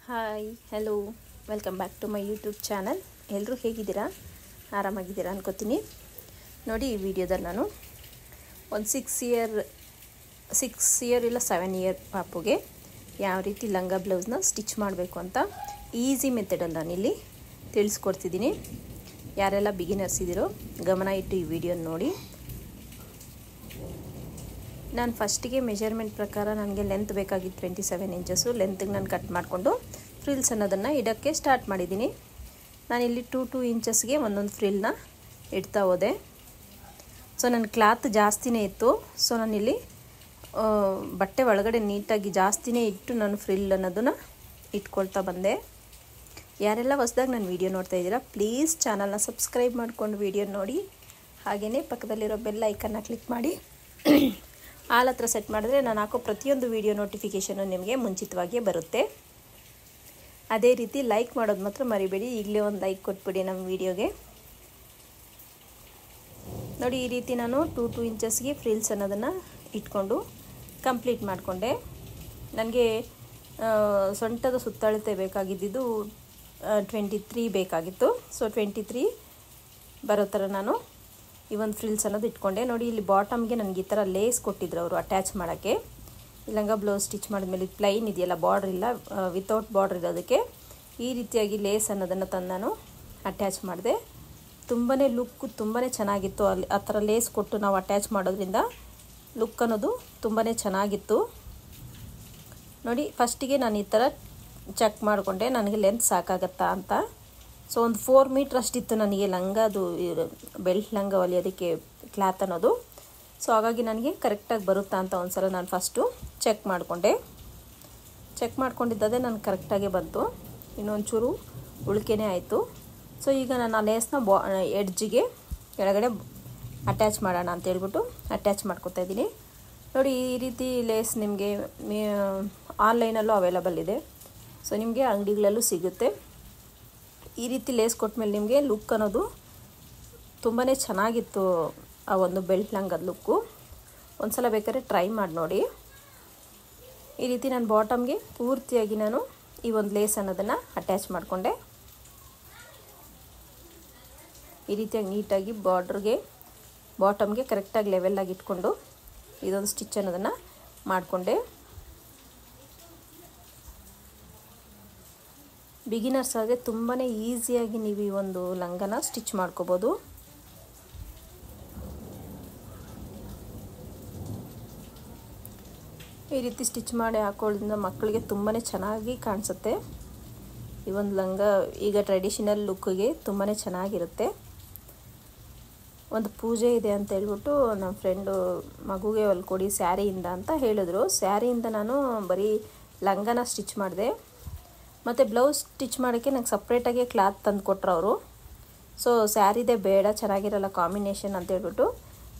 Hi hello welcome back to my YouTube channel. ಎಲ್ಲರೂ ಹೇಗಿದ್ದೀರಾ? ಆರಾಮಾಗಿದ್ದೀರಾ ಅನ್ಕೋತೀನಿ. ನೋಡಿ, ಈ ವಿಡಿಯೋದಲ್ಲಿ ನಾನು ಒಂದು 6 ಇಯರ್ ಇಲ್ಲ 7 ಇಯರ್ ಪಾಪುಗೆ ಯಾವ ರೀತಿ ಲಂಗ ಬ್ಲೌಸ್ನ ಸ್ಟಿಚ್ ಮಾಡಬೇಕು ಅಂತ ಈಸಿ ಮೆಥಡಲ್ಲಿ ನಾನಿಲ್ಲಿ ತಿಳಿಸ್ಕೊಡ್ತಿದ್ದೀನಿ. ಯಾರೆಲ್ಲ ಬಿಗಿನರ್ಸ್ ಇದ್ದೀರೋ ಗಮನ ಇಟ್ಟು ಈ ವಿಡಿಯೋನ ನೋಡಿ. ನಾನು ಫಸ್ಟಿಗೆ ಮೆಜರ್ಮೆಂಟ್ ಪ್ರಕಾರ ನನಗೆ ಲೆಂತ್ ಬೇಕಾಗಿತ್ತು 27 ಇಂಚಸ್ಸು. ಲೆಂತಿಗೆ ನಾನು ಕಟ್ ಮಾಡಿಕೊಂಡು ಫ್ರಿಲ್ಸ್ ಅನ್ನೋದನ್ನು ಇಡೋಕ್ಕೆ ಸ್ಟಾರ್ಟ್ ಮಾಡಿದ್ದೀನಿ. ನಾನಿಲ್ಲಿ 2 ಇಂಚಸ್ಗೆ ಒಂದೊಂದು ಫ್ರಿಲ್ನ ಇಡ್ತಾ ಹೋದೆ. ಸೊ ನನ್ನ ಕ್ಲಾತ್ ಜಾಸ್ತಿನೇ ಇತ್ತು. ಸೊ ನಾನಿಲ್ಲಿ ಬಟ್ಟೆ ಒಳಗಡೆ ನೀಟಾಗಿ ಜಾಸ್ತಿನೇ ಇಟ್ಟು ನಾನು ಫ್ರಿಲ್ ಅನ್ನೋದನ್ನು ಇಟ್ಕೊಳ್ತಾ ಬಂದೆ. ಯಾರೆಲ್ಲ ಹೊಸದಾಗಿ ನಾನು ವಿಡಿಯೋ ನೋಡ್ತಾ ಇದ್ದೀರಾ ಪ್ಲೀಸ್ ಚಾನಲ್ನ ಸಬ್ಸ್ಕ್ರೈಬ್ ಮಾಡಿಕೊಂಡು ವಿಡಿಯೋ ನೋಡಿ. ಹಾಗೆಯೇ ಪಕ್ಕದಲ್ಲಿರೋ ಬೆಲ್ ಐಕನ್ನ ಕ್ಲಿಕ್ ಮಾಡಿ ಆಲ್ ಹತ್ರ ಸೆಟ್ ಮಾಡಿದ್ರೆ ನಾನು ಹಾಕೋ ಪ್ರತಿಯೊಂದು ವಿಡಿಯೋ ನೋಟಿಫಿಕೇಷನು ನಿಮಗೆ ಮುಂಚಿತವಾಗಿಯೇ ಬರುತ್ತೆ. ಅದೇ ರೀತಿ ಲೈಕ್ ಮಾಡೋದು ಮಾತ್ರ ಮರಿಬೇಡಿ. ಈಗಲೇ ಒಂದು ಲೈಕ್ ಕೊಟ್ಬಿಡಿ ನಮ್ಮ ವಿಡಿಯೋಗೆ. ನೋಡಿ, ಈ ರೀತಿ ನಾನು 2 ಇಂಚಸ್ಗೆ ಫ್ರಿಲ್ಸ್ ಅನ್ನೋದನ್ನು ಇಟ್ಕೊಂಡು ಕಂಪ್ಲೀಟ್ ಮಾಡಿಕೊಂಡೆ. ನನಗೆ ಸೊಂಟದ ಸುತ್ತಳತೆ ಬೇಕಾಗಿದ್ದು 23 ಬೇಕಾಗಿತ್ತು. ಸೊ 23 ಬರೋ ಥರ ನಾನು ಈ ಒಂದು ಫ್ರಿಲ್ಸ್ ಅನ್ನೋದು ಇಟ್ಕೊಂಡೆ. ನೋಡಿ, ಇಲ್ಲಿ ಬಾಟಮ್ಗೆ ನನಗೆ ಈ ಥರ ಲೇಸ್ ಕೊಟ್ಟಿದ್ರು ಅವರು ಅಟ್ಯಾಚ್ ಮಾಡೋಕ್ಕೆ. ಲಂಗ ಬ್ಲೌಸ್ ಸ್ಟಿಚ್ ಮಾಡಿದ್ಮೇಲೆ ಪ್ಲೈನ್ ಇದೆಯಲ್ಲ, ಬಾರ್ಡ್ರ್ ಇಲ್ಲ, ವಿತೌಟ್ ಬಾರ್ಡ್ರ್ ಇರೋದಕ್ಕೆ ಈ ರೀತಿಯಾಗಿ ಲೇಸ್ ಅನ್ನೋದನ್ನು ತಂದು ನಾನು ಅಟ್ಯಾಚ್ ಮಾಡಿದೆ. ತುಂಬಾ ಲುಕ್ ತುಂಬಾ ಚೆನ್ನಾಗಿತ್ತು. ಅಲ್ಲಿ ಆ ಥರ ಲೇಸ್ ಕೊಟ್ಟು ನಾವು ಅಟ್ಯಾಚ್ ಮಾಡೋದ್ರಿಂದ ಲುಕ್ ಅನ್ನೋದು ತುಂಬಾ ಚೆನ್ನಾಗಿತ್ತು. ನೋಡಿ, ಫಸ್ಟಿಗೆ ನಾನು ಈ ಥರ ಚೆಕ್ ಮಾಡಿಕೊಂಡೆ ನನಗೆ ಲೆಂತ್ ಸಾಕಾಗತ್ತಾ ಅಂತ. ಸೊ ಒಂದು 4 ಮೀಟ್ರ್ ಅಷ್ಟಿತ್ತು ನನಗೆ ಲಂಗ, ಅದು ಬೆಲ್ಟ್ ಲಂಗ ಹೊಲಿಯೋದಕ್ಕೆ ಕ್ಲಾತ್ ಅನ್ನೋದು. ಸೊ ಹಾಗಾಗಿ ನನಗೆ ಕರೆಕ್ಟಾಗಿ ಬರುತ್ತಾ ಅಂತ ಒಂದು ಸಲ ನಾನು ಫಸ್ಟು ಚೆಕ್ ಮಾಡಿಕೊಂಡೆ. ಚೆಕ್ ಮಾಡ್ಕೊಂಡಿದ್ದದೇ ನನಗೆ ಕರೆಕ್ಟಾಗೇ ಬಂತು. ಇನ್ನೊಂಚೂರು ಉಳಿಕೆನೇ ಆಯಿತು. ಸೊ ಈಗ ನಾನು ಆ ಲೇಸ್ನ ಎಡ್ಜಿಗೆ ಕೆಳಗಡೆ ಅಟ್ಯಾಚ್ ಮಾಡೋಣ ಅಂತ ಹೇಳ್ಬಿಟ್ಟು ಅಟ್ಯಾಚ್ ಮಾಡ್ಕೊತಾ ಇದ್ದೀನಿ. ನೋಡಿ, ಈ ರೀತಿ ಲೇಸ್ ನಿಮಗೆ ಆನ್ಲೈನಲ್ಲೂ ಅವೈಲಬಲ್ ಇದೆ. ಸೊ ನಿಮಗೆ ಅಂಗಡಿಗಳಲ್ಲೂ ಸಿಗುತ್ತೆ. ಈ ರೀತಿ ಲೇಸ್ ಕೊಟ್ಮೇಲೆ ನಿಮಗೆ ಲುಕ್ ಅನ್ನೋದು ತುಂಬಾ ಚೆನ್ನಾಗಿತ್ತು. ಆ ಒಂದು ಬೆಲ್ಟ್ ಲಂಗದ ಲುಕ್ಕು ಒಂದು ಸಲ ಬೇಕಾದ್ರೆ ಟ್ರೈ ಮಾಡಿ ನೋಡಿ. ಈ ರೀತಿ ನಾನು ಬಾಟಮ್ಗೆ ಪೂರ್ತಿಯಾಗಿ ನಾನು ಈ ಒಂದು ಲೇಸ್ ಅನ್ನೋದನ್ನು ಅಟ್ಯಾಚ್ ಮಾಡಿಕೊಂಡೆ. ಈ ರೀತಿಯಾಗಿ ನೀಟಾಗಿ ಬಾಟಮ್ಗೆ ಕರೆಕ್ಟಾಗಿ ಲೆವೆಲ್ಲಾಗಿ ಇಟ್ಕೊಂಡು ಇದೊಂದು ಸ್ಟಿಚ್ ಅನ್ನೋದನ್ನು ಮಾಡಿಕೊಂಡೆ. ಬಿಗಿನರ್ಸ್ ಆದರೆ ತುಂಬಾ ಈಸಿಯಾಗಿ ನೀವು ಈ ಒಂದು ಲಂಗನ ಸ್ಟಿಚ್ ಮಾಡ್ಕೋಬೋದು. ಈ ರೀತಿ ಸ್ಟಿಚ್ ಮಾಡಿ ಹಾಕೊಳ್ಳೋದ್ರಿಂದ ಮಕ್ಕಳಿಗೆ ತುಂಬಾ ಚೆನ್ನಾಗಿ ಕಾಣಿಸುತ್ತೆ. ಈ ಒಂದು ಲಂಗ ಈಗ ಟ್ರೆಡಿಷನಲ್ ಲುಕ್ಕಿಗೆ ತುಂಬಾ ಚೆನ್ನಾಗಿರುತ್ತೆ. ಒಂದು ಪೂಜೆ ಇದೆ ಅಂತ ಹೇಳ್ಬಿಟ್ಟು ನಮ್ಮ ಫ್ರೆಂಡು ಮಗುಗೆ ಹೊಲ್ಕೊಡಿ ಸ್ಯಾರಿಯಿಂದ ಅಂತ ಹೇಳಿದ್ರು. ಸ್ಯಾರಿಯಿಂದ ನಾನು ಬರೀ ಲಂಗನ ಸ್ಟಿಚ್ ಮಾಡಿದೆ. ಮತ್ತು ಬ್ಲೌಸ್ ಸ್ಟಿಚ್ ಮಾಡೋಕ್ಕೆ ನಂಗೆ ಸಪ್ರೇಟಾಗಿ ಕ್ಲಾತ್ ತಂದು ಕೊಟ್ಟರು ಅವರು. ಸೊ ಸ್ಯಾರಿದೇ ಬೇಡ, ಚೆನ್ನಾಗಿರಲ್ಲ ಕಾಂಬಿನೇಷನ್ ಅಂತ ಹೇಳ್ಬಿಟ್ಟು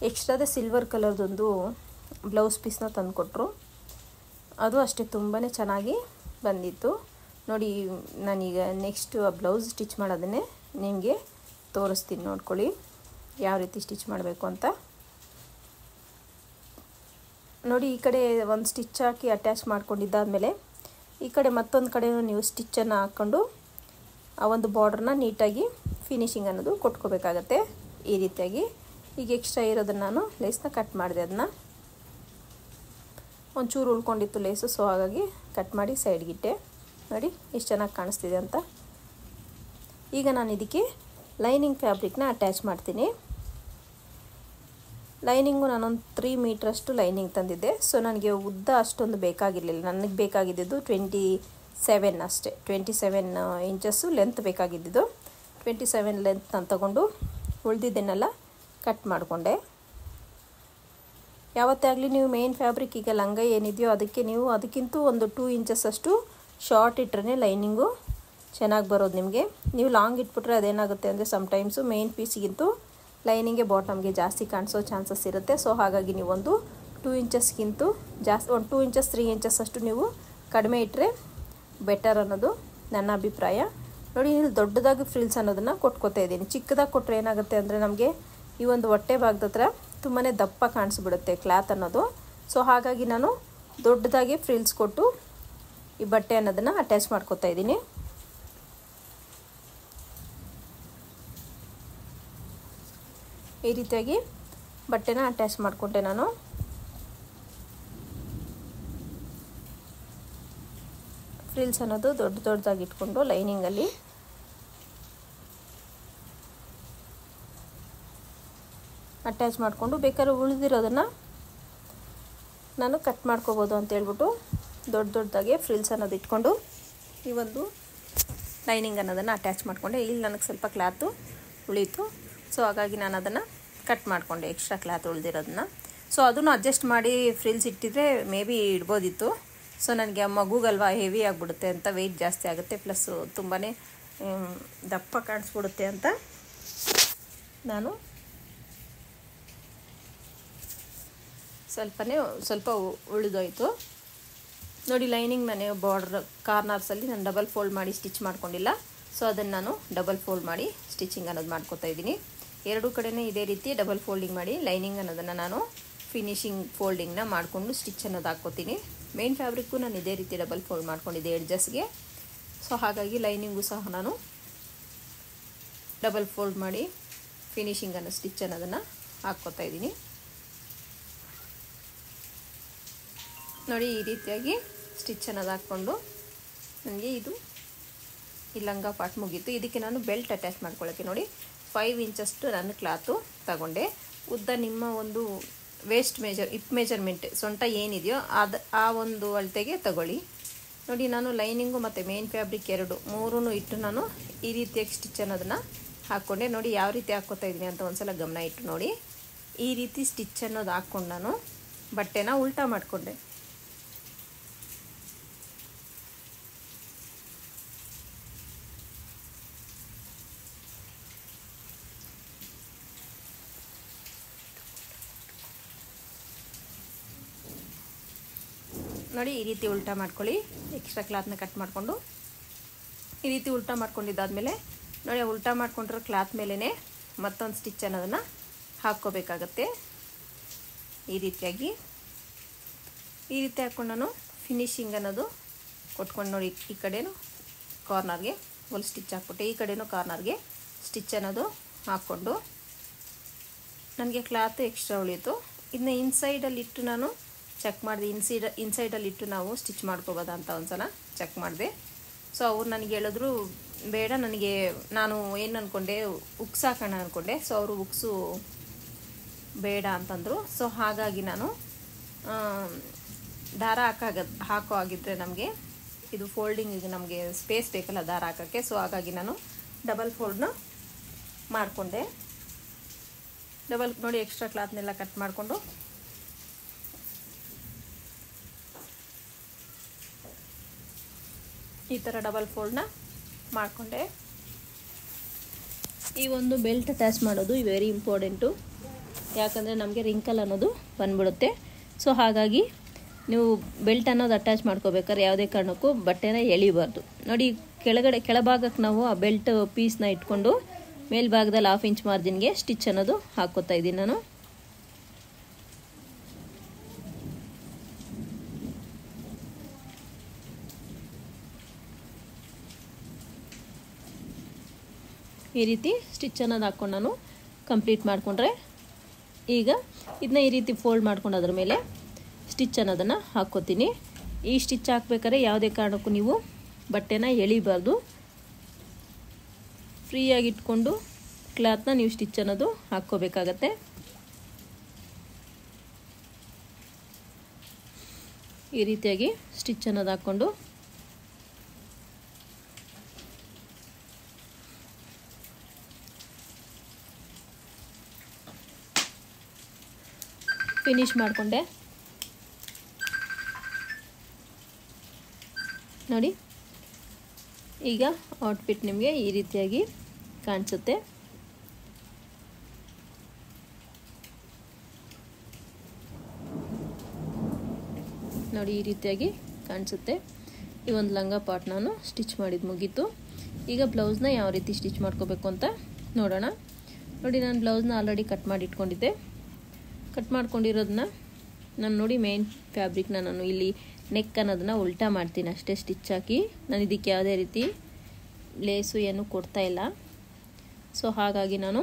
ಎಕ್ಸ್ಟ್ರಾದೇ ಸಿಲ್ವರ್ ಕಲರ್ದೊಂದು ಬ್ಲೌಸ್ ಪೀಸ್ನ ತಂದು ಕೊಟ್ಟರು. ಅದು ಅಷ್ಟೇ ತುಂಬಾ ಚೆನ್ನಾಗಿ ಬಂದಿತ್ತು. ನೋಡಿ, ನಾನೀಗ ನೆಕ್ಸ್ಟ್ ಆ ಬ್ಲೌಸ್ ಸ್ಟಿಚ್ ಮಾಡೋದನ್ನೇ ನಿಮಗೆ ತೋರಿಸ್ತೀನಿ. ನೋಡ್ಕೊಳ್ಳಿ ಯಾವ ರೀತಿ ಸ್ಟಿಚ್ ಮಾಡಬೇಕು ಅಂತ. ನೋಡಿ, ಈ ಕಡೆ ಒಂದು ಸ್ಟಿಚ್ ಹಾಕಿ ಅಟ್ಯಾಚ್ ಮಾಡ್ಕೊಂಡಿದ್ದಾದಮೇಲೆ ಈ ಕಡೆ ಮತ್ತೊಂದು ಕಡೆ ನೀವು ಸ್ಟಿಚ್ಚನ್ನು ಹಾಕ್ಕೊಂಡು ಆ ಒಂದು ಬಾರ್ಡ್ರನ್ನ ನೀಟಾಗಿ ಫಿನಿಶಿಂಗ್ ಅನ್ನೋದು ಕೊಟ್ಕೋಬೇಕಾಗತ್ತೆ. ಈ ರೀತಿಯಾಗಿ ಈಗ ಎಕ್ಸ್ಟ್ರಾ ಇರೋದನ್ನು ನಾನು ಲೇಸ್ನ ಕಟ್ ಮಾಡಿದೆ. ಅದನ್ನು ಒಂಚೂರು ಉಳ್ಕೊಂಡಿತ್ತು ಲೇಸು. ಸೊ ಹಾಗಾಗಿ ಕಟ್ ಮಾಡಿ ಸೈಡ್ಗಿಟ್ಟೆ. ನೋಡಿ ಎಷ್ಟು ಚೆನ್ನಾಗಿ ಕಾಣಿಸ್ತಿದೆ ಅಂತ. ಈಗ ನಾನು ಇದಕ್ಕೆ ಲೈನಿಂಗ್ ಫ್ಯಾಬ್ರಿಕ್ನ ಅಟ್ಯಾಚ್ ಮಾಡ್ತೀನಿ. ಲೈನಿಂಗು ನಾನೊಂದು 3 ಮೀಟ್ರಷ್ಟು ಲೈನಿಂಗ್ ತಂದಿದ್ದೆ. ಸೊ ನನಗೆ ಉದ್ದ ಅಷ್ಟೊಂದು ಬೇಕಾಗಿರಲಿಲ್ಲ. ನನಗೆ ಬೇಕಾಗಿದ್ದು 27 ಅಷ್ಟೇ. 27 ಇಂಚಸ್ಸು ಲೆಂತ್ ಬೇಕಾಗಿದ್ದು. 27 ಲೆಂತ್ ನಾನು ತಗೊಂಡು ಉಳಿದಿದ್ದನ್ನೆಲ್ಲ ಕಟ್ ಮಾಡಿಕೊಂಡೆ. ಯಾವತ್ತೇ ಆಗಲಿ ನೀವು ಮೇನ್ ಫ್ಯಾಬ್ರಿಕ್ ಈಗ ಲಂಗ ಏನಿದೆಯೋ ಅದಕ್ಕೆ ನೀವು ಅದಕ್ಕಿಂತ ಒಂದು 2 ಇಂಚಸ್ಸಷ್ಟು ಶಾರ್ಟ್ ಇಟ್ಟರೆ ಲೈನಿಂಗು ಚೆನ್ನಾಗಿ ಬರೋದು ನಿಮಗೆ. ನೀವು ಲಾಂಗ್ ಇಟ್ಬಿಟ್ರೆ ಅದೇನಾಗುತ್ತೆ ಅಂದರೆ ಸಮ್ಟೈಮ್ಸು ಮೇನ್ ಪೀಸಿಗಿಂತೂ ಲೈನಿಂಗ್ಗೆ ಬಾಟಮ್ಗೆ ಜಾಸ್ತಿ ಕಾಣಿಸೋ ಚಾನ್ಸಸ್ ಇರುತ್ತೆ. ಸೊ ಹಾಗಾಗಿ ನೀವು ಒಂದು 2 ಇಂಚಸ್ಗಿಂತ ಜಾಸ್ತಿ ಒಂದು 2 ಇಂಚಸ್ 3 ಇಂಚಸ್ ಅಷ್ಟು ನೀವು ಕಡಿಮೆ ಇಟ್ಟರೆ ಬೆಟರ್ ಅನ್ನೋದು ನನ್ನ ಅಭಿಪ್ರಾಯ. ನೋಡಿ, ಇಲ್ಲಿ ದೊಡ್ಡದಾಗಿ ಫ್ರಿಲ್ಸ್ ಅನ್ನೋದನ್ನು ಕೊಟ್ಕೋತಾ ಇದ್ದೀನಿ. ಚಿಕ್ಕದಾಗಿ ಕೊಟ್ಟರೆ ಏನಾಗುತ್ತೆ ಅಂದರೆ ನಮಗೆ ಈ ಒಂದು ಹೊಟ್ಟೆ ಭಾಗದ ಹತ್ರ ತುಂಬಾ ದಪ್ಪ ಕಾಣಿಸ್ಬಿಡುತ್ತೆ ಕ್ಲಾತ್ ಅನ್ನೋದು. ಸೊ ಹಾಗಾಗಿ ನಾನು ದೊಡ್ಡದಾಗಿ ಫ್ರಿಲ್ಸ್ ಕೊಟ್ಟು ಈ ಬಟ್ಟೆ ಅನ್ನೋದನ್ನು ಅಟ್ಯಾಚ್ ಮಾಡ್ಕೊತಾ ಇದ್ದೀನಿ. ಈ ರೀತಿಯಾಗಿ ಬಟ್ಟೆನ ಅಟ್ಯಾಚ್ ಮಾಡಿಕೊಂಡೆ ನಾನು. ಫ್ರಿಲ್ಸ್ ಅನ್ನೋದು ದೊಡ್ಡದಾಗಿ ಇಟ್ಕೊಂಡು ಲೈನಿಂಗಲ್ಲಿ ಅಟ್ಯಾಚ್ ಮಾಡಿಕೊಂಡು ಬೇಕಾದ್ರೆ ಉಳಿದಿರೋದನ್ನು ನಾನು ಕಟ್ ಮಾಡ್ಕೋಬೋದು ಅಂತ ಹೇಳ್ಬಿಟ್ಟು ದೊಡ್ಡದಾಗಿ ಫ್ರಿಲ್ಸ್ ಅನ್ನೋದು ಇಟ್ಕೊಂಡು ಈ ಒಂದು ಲೈನಿಂಗ್ ಅನ್ನೋದನ್ನು ಅಟ್ಯಾಚ್ ಮಾಡಿಕೊಂಡೆ. ಇಲ್ಲಿ ನನಗೆ ಸ್ವಲ್ಪ ಕ್ಲಾತು ಉಳೀತು, ಸೊ ಹಾಗಾಗಿ ನಾನು ಅದನ್ನು ಕಟ್ ಮಾಡಿಕೊಂಡೆ, ಎಕ್ಸ್ಟ್ರಾ ಕ್ಲಾತ್ ಉಳಿದಿರೋದನ್ನು. ಸೊ ಅದನ್ನು ಅಡ್ಜಸ್ಟ್ ಮಾಡಿ ಫ್ರಿಲ್ಸ್ ಇಟ್ಟಿದ್ರೆ ಮೇ ಬಿ ಇಡ್ಬೋದಿತ್ತು. ಸೊ ನನಗೆ ಮಗುಗಲ್ವಾ ಹೆವಿ ಆಗಿಬಿಡುತ್ತೆ ಅಂತ, ವೆಯ್ಟ್ ಜಾಸ್ತಿ ಆಗುತ್ತೆ, ಪ್ಲಸ್ಸು ತುಂಬಾ ದಪ್ಪ ಕಾಣಿಸ್ಬಿಡುತ್ತೆ ಅಂತ ನಾನು ಸ್ವಲ್ಪ ಉಳಿದೋಯ್ತು ನೋಡಿ. ಲೈನಿಂಗ್ ನಾನು ಬಾರ್ಡರ್ ಕಾರ್ನರ್ಸಲ್ಲಿ ನಾನು ಡಬಲ್ ಫೋಲ್ಡ್ ಮಾಡಿ ಸ್ಟಿಚ್ ಮಾಡ್ಕೊಂಡಿಲ್ಲ, ಸೊ ಅದನ್ನು ನಾನು ಡಬಲ್ ಫೋಲ್ಡ್ ಮಾಡಿ ಸ್ಟಿಚಿಂಗ್ ಅನ್ನೋದು ಮಾಡ್ಕೊತಾ ಇದ್ದೀನಿ. ಎರಡೂ ಕಡೆಯೂ ಇದೇ ರೀತಿ ಡಬಲ್ ಫೋಲ್ಡಿಂಗ್ ಮಾಡಿ ಲೈನಿಂಗ್ ಅನ್ನೋದನ್ನು ನಾನು ಫಿನಿಶಿಂಗ್ ಫೋಲ್ಡಿಂಗ್ನ ಮಾಡಿಕೊಂಡು ಸ್ಟಿಚ್ ಅನ್ನೋದು ಹಾಕ್ಕೋತೀನಿ. ಮೇನ್ ಫ್ಯಾಬ್ರಿಕ್ಕು ನಾನು ಇದೇ ರೀತಿ ಡಬಲ್ ಫೋಲ್ಡ್ ಮಾಡ್ಕೊಂಡಿದ್ದೆ ಎಡ್ಜಸ್ಗೆ. ಸೊ ಹಾಗಾಗಿ ಲೈನಿಂಗು ಸಹ ನಾನು ಡಬಲ್ ಫೋಲ್ಡ್ ಮಾಡಿ ಫಿನಿಶಿಂಗ್ ಅನ್ನೋ ಸ್ಟಿಚ್ ಅನ್ನೋದನ್ನು ಹಾಕ್ಕೋತಾ ಇದ್ದೀನಿ ನೋಡಿ. ಈ ರೀತಿಯಾಗಿ ಸ್ಟಿಚ್ ಅನ್ನೋದು ಹಾಕ್ಕೊಂಡು ನನಗೆ ಇದು ಈ ಲಂಗ ಪಾರ್ಟ್ ಮುಗೀತು. ಇದಕ್ಕೆ ನಾನು ಬೆಲ್ಟ್ ಅಟ್ಯಾಚ್ ಮಾಡ್ಕೊಳ್ಳೋಕ್ಕೆ ನೋಡಿ 5 ಇಂಚಷ್ಟು ನಾನು ಕ್ಲಾತು ತಗೊಂಡೆ. ಉದ್ದ ನಿಮ್ಮ ಒಂದು ವೇಸ್ಟ್ ಹಿಪ್ ಮೆಜರ್ಮೆಂಟ್ ಸೊಂಟ ಏನಿದೆಯೋ ಆ ಒಂದು ಅಳತೆಗೆ ತಗೊಳ್ಳಿ ನೋಡಿ. ನಾನು ಲೈನಿಂಗು ಮತ್ತು ಮೇನ್ ಫ್ಯಾಬ್ರಿಕ್ ಮೂರೂ ಇಟ್ಟು ನಾನು ಈ ರೀತಿಯಾಗಿ ಸ್ಟಿಚ್ ಅನ್ನೋದನ್ನು ಹಾಕ್ಕೊಂಡೆ ನೋಡಿ. ಯಾವ ರೀತಿ ಹಾಕ್ಕೋತಾ ಇದ್ದೀನಿ ಅಂತ ಒಂದ್ಸಲ ಗಮನ ಇಟ್ಟು ನೋಡಿ. ಈ ರೀತಿ ಸ್ಟಿಚ್ ಅನ್ನೋದು ಹಾಕ್ಕೊಂಡು ನಾನು ಬಟ್ಟೆನ ಉಲ್ಟಾ ಮಾಡಿಕೊಂಡೆ. ನೋಡಿ ಈ ರೀತಿ ಉಲ್ಟಾ ಮಾಡ್ಕೊಳ್ಳಿ. ಎಕ್ಸ್ಟ್ರಾ ಕ್ಲಾತ್ನ ಕಟ್ ಮಾಡಿಕೊಂಡು ಈ ರೀತಿ ಉಲ್ಟಾ ಮಾಡ್ಕೊಂಡಿದ್ದಾದಮೇಲೆ ನೋಡಿ, ಉಲ್ಟಾ ಮಾಡ್ಕೊಂಡಿರೋ ಕ್ಲಾತ್ ಮೇಲೇ ಮತ್ತೊಂದು ಸ್ಟಿಚ್ ಅನ್ನೋದನ್ನು ಹಾಕ್ಕೋಬೇಕಾಗತ್ತೆ. ಈ ರೀತಿ ಹಾಕ್ಕೊಂಡು ನಾನು ಫಿನಿಶಿಂಗ್ ಅನ್ನೋದು ಕೊಟ್ಕೊಂಡು ನೋಡಿ. ಈ ಕಡೆನೂ ಕಾರ್ನರ್ಗೆ ಒಂದು ಸ್ಟಿಚ್ ಹಾಕ್ಬಿಟ್ಟೆ, ಈ ಕಡೆನೂ ಕಾರ್ನರ್ಗೆ ಸ್ಟಿಚ್ ಅನ್ನೋದು ಹಾಕ್ಕೊಂಡು ನನಗೆ ಕ್ಲಾತ್ ಎಕ್ಸ್ಟ್ರಾ ಉಳಿಯಿತು. ಇದನ್ನ ಇನ್ಸೈಡಲ್ಲಿ ಇಟ್ಟು ನಾನು ಚೆಕ್ ಮಾಡಿದೆ. ಇನ್ಸೈಡಲ್ಲಿ ಇಟ್ಟು ನಾವು ಸ್ಟಿಚ್ ಮಾಡ್ಕೋಬೋದಾ ಅಂತ ಒಂದ್ಸಲ ಚೆಕ್ ಮಾಡಿದೆ. ಸೊ ಅವ್ರು ನನಗೆ ಹೇಳಿದ್ರು ಬೇಡ, ನಾನು ಏನು ಅಂದ್ಕೊಂಡೆ ಉಕ್ಸ್ ಹಾಕೋಣ ಅಂದ್ಕೊಂಡೆ. ಸೊ ಅವರು ಉಕ್ಸು ಬೇಡ ಅಂತಂದರು. ಸೊ ಹಾಗಾಗಿ ನಾನು ದಾರ ಹಾಕೋ ಆಗಿದ್ದರೆ ನಮಗೆ ಇದು ಫೋಲ್ಡಿಂಗಿಗೆ ನಮಗೆ ಸ್ಪೇಸ್ ಬೇಕಲ್ಲ ದಾರ ಹಾಕೋಕ್ಕೆ. ಸೊ ಹಾಗಾಗಿ ನಾನು ಡಬಲ್ ಫೋಲ್ಡ್ನ ಮಾಡಿಕೊಂಡೆ. ನೋಡಿ ಎಕ್ಸ್ಟ್ರಾ ಕ್ಲಾತ್ನೆಲ್ಲ ಕಟ್ ಮಾಡಿಕೊಂಡು ಈ ಥರ ಡಬಲ್ ಫೋಲ್ಡ್ನ ಮಾಡಿಕೊಂಡೆ. ಈ ಒಂದು ಬೆಲ್ಟ್ ಅಟ್ಯಾಚ್ ಮಾಡೋದು ವೆರಿ ಇಂಪಾರ್ಟೆಂಟು, ಯಾಕಂದರೆ ನಮಗೆ ರಿಂಕಲ್ ಅನ್ನೋದು ಬಂದ್ಬಿಡುತ್ತೆ. ಸೊ ಹಾಗಾಗಿ ನೀವು ಬೆಲ್ಟ್ ಅನ್ನೋದು ಅಟ್ಯಾಚ್ ಮಾಡ್ಕೋಬೇಕಾದ್ರೆ ಯಾವುದೇ ಕಾರಣಕ್ಕೂ ಬಟ್ಟೆನ ಎಳಿಬಾರ್ದು ನೋಡಿ. ಕೆಳಭಾಗಕ್ಕೆ ನಾವು ಆ ಬೆಲ್ಟ್ ಪೀಸ್ನ ಇಟ್ಕೊಂಡು ಮೇಲ್ಭಾಗದಲ್ಲಿ 1/2 ಇಂಚ್ ಮಾರ್ಜಿನ್ಗೆ ಸ್ಟಿಚ್ ಅನ್ನೋದು ಹಾಕ್ಕೋತಾ ಇದ್ದೀನಿ ನಾನು. ಈ ರೀತಿ ಸ್ಟಿಚ್ ಅನ್ನೋದು ಹಾಕ್ಕೊಂಡು ನಾನು ಕಂಪ್ಲೀಟ್ ಮಾಡಿಕೊಂಡ್ರೆ, ಈಗ ಇದನ್ನ ಈ ರೀತಿ ಫೋಲ್ಡ್ ಮಾಡ್ಕೊಂಡು ಅದ್ರ ಮೇಲೆ ಸ್ಟಿಚ್ ಅನ್ನೋದನ್ನು ಹಾಕ್ಕೋತೀನಿ. ಈ ಸ್ಟಿಚ್ ಹಾಕ್ಬೇಕಾದ್ರೆ ಯಾವುದೇ ಕಾರಣಕ್ಕೂ ನೀವು ಬಟ್ಟೆನ ಎಳಿಬಾರ್ದು, ಫ್ರೀಯಾಗಿ ಇಟ್ಕೊಂಡು ಕ್ಲಾತ್ನ ನೀವು ಸ್ಟಿಚ್ ಅನ್ನೋದು ಹಾಕ್ಕೋಬೇಕಾಗತ್ತೆ. ಈ ರೀತಿಯಾಗಿ ಸ್ಟಿಚ್ ಅನ್ನೋದು ಹಾಕ್ಕೊಂಡು ಫಿನಿಶ್ ಮಾಡಿಕೊಂಡೆ ನೋಡಿ. ಈಗ ಔಟ್ಫಿಟ್ ನಿಮಗೆ ಈ ರೀತಿಯಾಗಿ ಕಾಣಿಸುತ್ತೆ. ನೋಡಿ ಈ ರೀತಿಯಾಗಿ ಕಾಣಿಸುತ್ತೆ. ಈ ಒಂದು ಲಂಗ ಪಾರ್ಟ್ ನಾನು ಸ್ಟಿಚ್ ಮಾಡಿದ್ದು ಮುಗೀತು. ಈಗ ಬ್ಲೌಸ್ನ ಯಾವ ರೀತಿ ಸ್ಟಿಚ್ ಮಾಡ್ಕೋಬೇಕು ಅಂತ ನೋಡೋಣ. ನೋಡಿ ನಾನು ಬ್ಲೌಸ್ನ ಆಲ್ರೆಡಿ ಕಟ್ ಮಾಡಿ ಇಟ್ಕೊಂಡಿದ್ದೆ. ಕಟ್ ಮಾಡ್ಕೊಂಡಿರೋದನ್ನ ನಾನು ನೋಡಿ ಮೇನ್ ಫ್ಯಾಬ್ರಿಕ್ನ ನಾನು ಇಲ್ಲಿ ನೆಕ್ ಅನ್ನೋದನ್ನ ಉಲ್ಟಾ ಮಾಡ್ತೀನಿ ಅಷ್ಟೇ ಸ್ಟಿಚ್ ಹಾಕಿ. ನಾನು ಇದಕ್ಕೆ ಯಾವುದೇ ರೀತಿ ಲೇಸು ಏನು ಕೊಡ್ತಾ ಇಲ್ಲ. ಸೊ ಹಾಗಾಗಿ ನಾನು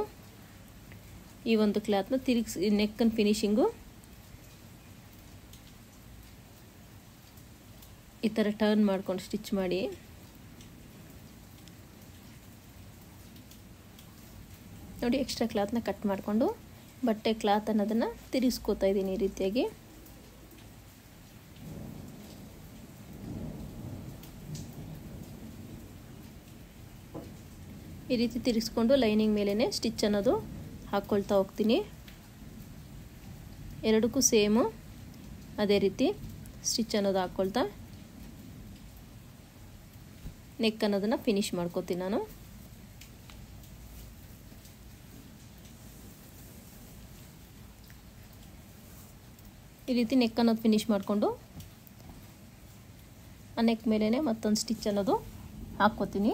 ಈ ಒಂದು ಕ್ಲಾತ್ನ ತಿರುಗಿಸಿ ನೆಕ್ಕನ್ನು ಫಿನಿಶಿಂಗು ಈ ಥರ ಟರ್ನ್ ಮಾಡ್ಕೊಂಡು ಸ್ಟಿಚ್ ಮಾಡಿ ನೋಡಿ. ಎಕ್ಸ್ಟ್ರಾ ಕ್ಲಾತ್ನ ಕಟ್ ಮಾಡಿಕೊಂಡು ಬಟ್ಟೆ ಕ್ಲಾತ್ ಅನ್ನೋದನ್ನು ತಿರುಗಿಸ್ಕೋತಾ ಇದ್ದೀನಿ ಈ ರೀತಿಯಾಗಿ. ಈ ರೀತಿ ತಿರುಗಿಸ್ಕೊಂಡು ಲೈನಿಂಗ್ ಮೇಲೇ ಸ್ಟಿಚ್ ಅನ್ನೋದು ಹಾಕ್ಕೊಳ್ತಾ ಹೋಗ್ತೀನಿ. ಎರಡಕ್ಕೂ ಸೇಮು ಅದೇ ರೀತಿ ಸ್ಟಿಚ್ ಅನ್ನೋದು ಹಾಕ್ಕೊಳ್ತಾ ನೆಕ್ ಅನ್ನೋದನ್ನು ಫಿನಿಶ್ ಮಾಡ್ಕೋತೀನಿ ನಾನು. ಈ ರೀತಿ ನೆಕ್ ಅನ್ನೋದು ಫಿನಿಶ್ ಮಾಡಿಕೊಂಡು ಆ ನೆಕ್ ಮೇಲೇ ಮತ್ತೊಂದು ಸ್ಟಿಚ್ ಅನ್ನೋದು ಹಾಕ್ಕೋತೀನಿ.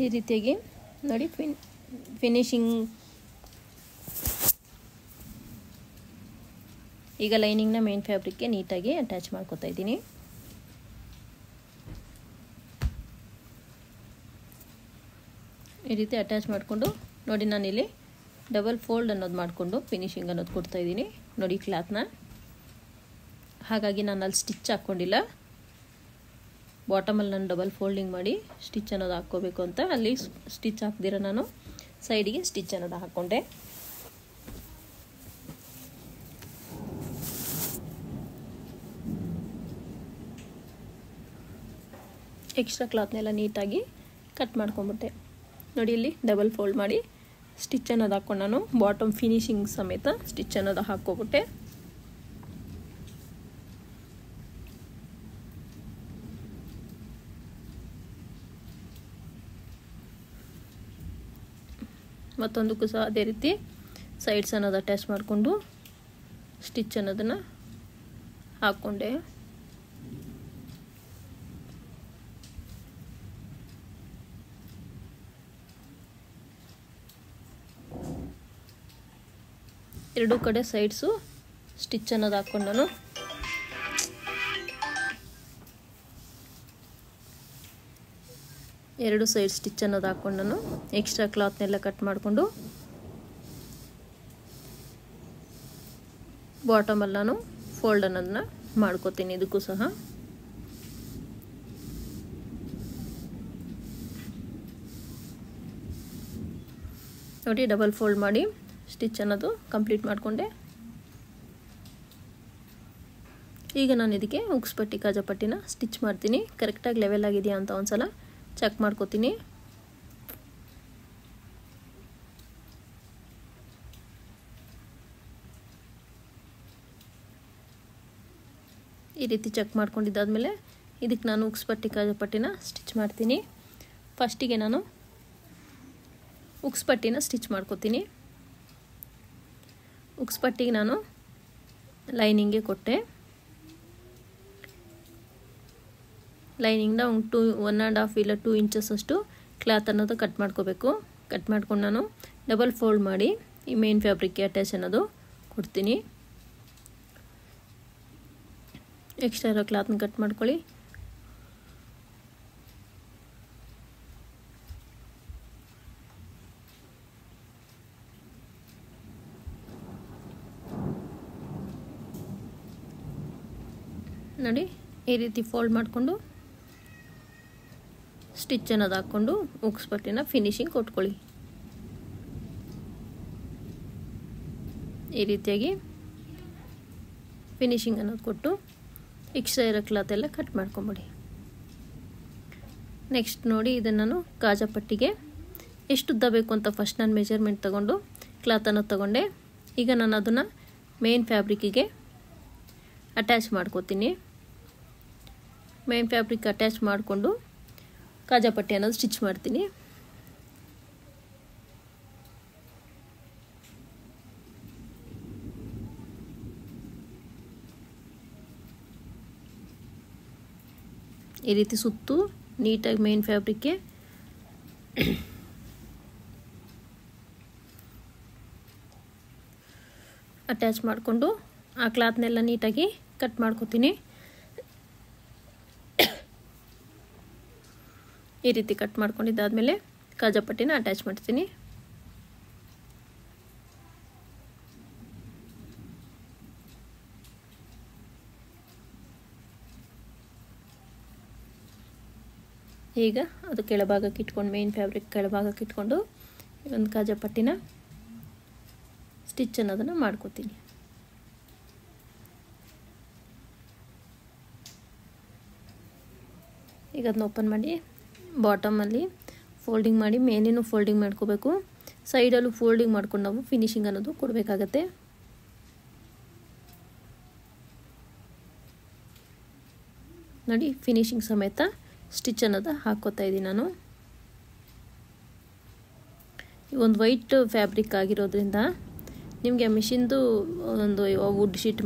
ಈ ರೀತಿಯಾಗಿ ನೋಡಿ ಫಿನಿಶಿಂಗ್. ಈಗ ಲೈನಿಂಗ್ನ ಮೇನ್ ಫ್ಯಾಬ್ರಿಕ್ಗೆ ನೀಟಾಗಿ ಅಟ್ಯಾಚ್ ಮಾಡ್ಕೊತಾ ಇದ್ದೀನಿ. ಈ ರೀತಿ ಅಟ್ಯಾಚ್ ಮಾಡಿಕೊಂಡು ನೋಡಿ ನಾನಿಲ್ಲಿ ಡಬಲ್ ಫೋಲ್ಡ್ ಅನ್ನೋದು ಮಾಡಿಕೊಂಡು ಫಿನಿಶಿಂಗ್ ಅನ್ನೋದು ಕೊಡ್ತಾ ಇದ್ದೀನಿ ನೋಡಿ ಕ್ಲಾತ್ನ. ಹಾಗಾಗಿ ನಾನು ಅಲ್ಲಿ ಸ್ಟಿಚ್ ಹಾಕ್ಕೊಂಡಿಲ್ಲ. ಬಾಟಮಲ್ಲಿ ನಾನು ಡಬಲ್ ಫೋಲ್ಡಿಂಗ್ ಮಾಡಿ ಸ್ಟಿಚ್ ಅನ್ನೋದು ಹಾಕ್ಕೋಬೇಕು ಅಂತ ಅಲ್ಲಿ ಸ್ಟಿಚ್ ಹಾಕ್ದಿರ ನಾನು ಸೈಡಿಗೆ ಸ್ಟಿಚ್ ಅನ್ನೋದು ಹಾಕ್ಕೊಂಡೆ. ಎಕ್ಸ್ಟ್ರಾ ಕ್ಲಾತ್ನೆಲ್ಲ ನೀಟಾಗಿ ಕಟ್ ಮಾಡ್ಕೊಂಬಿಟ್ಟೆ ನೋಡಿ. ಇಲ್ಲಿ ಡಬಲ್ ಫೋಲ್ಡ್ ಮಾಡಿ ಸ್ಟಿಚ್ ಅನ್ನೋದು ಹಾಕ್ಕೊಂಡು ನಾನು ಬಾಟಮ್ ಫಿನಿಶಿಂಗ್ ಸಮೇತ ಸ್ಟಿಚ್ ಅನ್ನೋದು ಹಾಕ್ಕೊಬಿಟ್ಟೆ. ಮತ್ತೊಂದಕ್ಕೂ ಸಹ ಅದೇ ರೀತಿ ಸೈಡ್ಸ್ ಅನ್ನೋದು ಅಟ್ಯಾಚ್ ಮಾಡಿಕೊಂಡು ಸ್ಟಿಚ್ ಅನ್ನೋದನ್ನು ಹಾಕ್ಕೊಂಡೆ. ಎರಡೂ ಕಡೆ ಸೈಡ್ಸು ಸ್ಟಿಚ್ ಅನ್ನೋದು ಹಾಕ್ಕೊಂಡು ನಾನು ಎರಡು ಸೈಡ್ ಸ್ಟಿಚ್ ಅನ್ನೋದು ಹಾಕ್ಕೊಂಡು ನಾನು ಎಕ್ಸ್ಟ್ರಾ ಕ್ಲಾತ್ನೆಲ್ಲ ಕಟ್ ಮಾಡಿಕೊಂಡು ಬಾಟಮಲ್ಲಿ ನಾನು ಫೋಲ್ಡ್ ಅನ್ನೋದನ್ನ ಮಾಡ್ಕೋತೀನಿ. ಇದಕ್ಕೂ ಸಹ ನೋಡಿ ಡಬಲ್ ಫೋಲ್ಡ್ ಮಾಡಿ ಸ್ಟಿಚ್ ಅನ್ನೋದು ಕಂಪ್ಲೀಟ್ ಮಾಡಿಕೊಂಡೆ. ಈಗ ನಾನು ಇದಕ್ಕೆ ಉಕ್ಸ್ ಪಟ್ಟಿ ಕಾಜಾಪಟ್ಟಿನ ಸ್ಟಿಚ್ ಮಾಡ್ತೀನಿ. ಕರೆಕ್ಟಾಗಿ ಲೆವೆಲ್ ಆಗಿದೆಯಾ ಅಂತ ಒಂದ್ಸಲ ಚೆಕ್ ಮಾಡ್ಕೋತೀನಿ. ಈ ರೀತಿ ಚೆಕ್ ಮಾಡ್ಕೊಂಡಿದ್ದಾದಮೇಲೆ ಇದಕ್ಕೆ ನಾನು ಉಕ್ಸ್ ಪಟ್ಟಿ ಕಾಜಾಪಟ್ಟಿನ ಸ್ಟಿಚ್ ಮಾಡ್ತೀನಿ. ಫಸ್ಟಿಗೆ ನಾನು ಉಕ್ಸ್ ಪಟ್ಟಿನ ಸ್ಟಿಚ್ ಮಾಡ್ಕೋತೀನಿ. ಉಕ್ಸ್ ಪಟ್ಟಿಗೆ ನಾನು ಲೈನಿಂಗ್ಗೆ ಕೊಟ್ಟೆ. ಲೈನಿಂಗ್ನ ಒಂದು 1.5 ಇಲ್ಲ 2 ಇಂಚಸ್ ಅಷ್ಟು ಕ್ಲಾತ್ ಅನ್ನೋದು ಕಟ್ ಮಾಡ್ಕೋಬೇಕು. ಕಟ್ ಮಾಡ್ಕೊಂಡು ನಾನು ಡಬಲ್ ಫೋಲ್ಡ್ ಮಾಡಿ ಈ ಮೇನ್ ಫ್ಯಾಬ್ರಿಕ್ಗೆ ಅಟ್ಯಾಚ್ ಅನ್ನೋದು ಕೊಡ್ತೀನಿ. ಎಕ್ಸ್ಟ್ರಾ ಇರೋ ಕ್ಲಾತ್ನ ಕಟ್ ಮಾಡ್ಕೊಳ್ಳಿ. ನೋಡಿ ಈ ರೀತಿ ಫೋಲ್ಡ್ ಮಾಡಿಕೊಂಡು ಸ್ಟಿಚ್ ಅನ್ನೋದು ಹಾಕ್ಕೊಂಡು ಉಕ್ಸ್ ಪಟ್ಟಿನ ಫಿನಿಶಿಂಗ್ ಕೊಟ್ಕೊಳ್ಳಿ. ಈ ರೀತಿಯಾಗಿ ಫಿನಿಶಿಂಗ್ ಅನ್ನೋದು ಕೊಟ್ಟು ಎಕ್ಸ್ಟ್ರಾ ಇರೋ ಕ್ಲಾತ್ ಎಲ್ಲ ಕಟ್ ಮಾಡ್ಕೊಂಬಿಡಿ. ನೆಕ್ಸ್ಟ್ ನೋಡಿ ಇದನ್ನು ನಾನು ಕಾಜಾಪಟ್ಟಿಗೆ ಎಷ್ಟು ಉದ್ದ ಬೇಕು ಅಂತ ಫಸ್ಟ್ ನಾನು ಮೆಜರ್ಮೆಂಟ್ ತಗೊಂಡು ಕ್ಲಾತ್ ಅನ್ನೋದು ತಗೊಂಡೆ. ಈಗ ನಾನು ಅದನ್ನು ಮೇನ್ ಫ್ಯಾಬ್ರಿಕ್ಕಿಗೆ ಅಟ್ಯಾಚ್ ಮಾಡ್ಕೋತೀನಿ. ಮೇನ್ ಫ್ಯಾಬ್ರಿಕ್ ಅಟ್ಯಾಚ್ ಮಾಡಿಕೊಂಡು ಕಾಜಾಪಟ್ಟಿ ಅನ್ನೋದು ಸ್ಟಿಚ್ ಮಾಡ್ತೀನಿ. ಈ ರೀತಿ ಸುತ್ತು ನೀಟಾಗಿ ಮೇನ್ ಫ್ಯಾಬ್ರಿಕ್ಗೆ ಅಟ್ಯಾಚ್ ಮಾಡಿಕೊಂಡು ಆ ಕ್ಲಾತ್ನೆಲ್ಲ ನೀಟಾಗಿ ಕಟ್ ಮಾಡ್ಕೊತೀನಿ. ಈ ರೀತಿ ಕಟ್ ಮಾಡ್ಕೊಂಡಿದ್ದಾದಮೇಲೆ ಕಾಜಾಪಟ್ಟಿನ ಅಟ್ಯಾಚ್ ಮಾಡ್ತೀನಿ. ಈಗ ಅದು ಕೆಳಭಾಗಕ್ಕೆ ಇಟ್ಕೊಂಡು ಮೇನ್ ಫ್ಯಾಬ್ರಿಕ್ ಕೆಳಭಾಗಕ್ಕೆ ಇಟ್ಕೊಂಡು ಒಂದು ಕಾಜಾಪಟ್ಟಿನ ಸ್ಟಿಚ್ ಅನ್ನೋದನ್ನು ಮಾಡ್ಕೋತೀನಿ. ಈಗ ಅದನ್ನ ಓಪನ್ ಮಾಡಿ ಬಾಟಮಲ್ಲಿ ಫೋಲ್ಡಿಂಗ್ ಮಾಡಿ ಮೇಲೇನು ಫೋಲ್ಡಿಂಗ್ ಮಾಡ್ಕೋಬೇಕು. ಸೈಡಲ್ಲೂ ಫೋಲ್ಡಿಂಗ್ ಮಾಡ್ಕೊಂಡು ನಾವು ಫಿನಿಶಿಂಗ್ ಅನ್ನೋದು ಕೊಡಬೇಕಾಗತ್ತೆ. ನೋಡಿ ಫಿನಿಶಿಂಗ್ ಸಮೇತ ಸ್ಟಿಚ್ ಅನ್ನೋದು ಹಾಕ್ಕೋತಾ ಇದ್ದೀನಿ ನಾನು. ಒಂದು ವೈಟ್ ಫ್ಯಾಬ್ರಿಕ್ ಆಗಿರೋದ್ರಿಂದ ನಿಮಗೆ ಮಿಷಿನ್ದು ಒಂದು ವುಡ್ ಶೀಟ್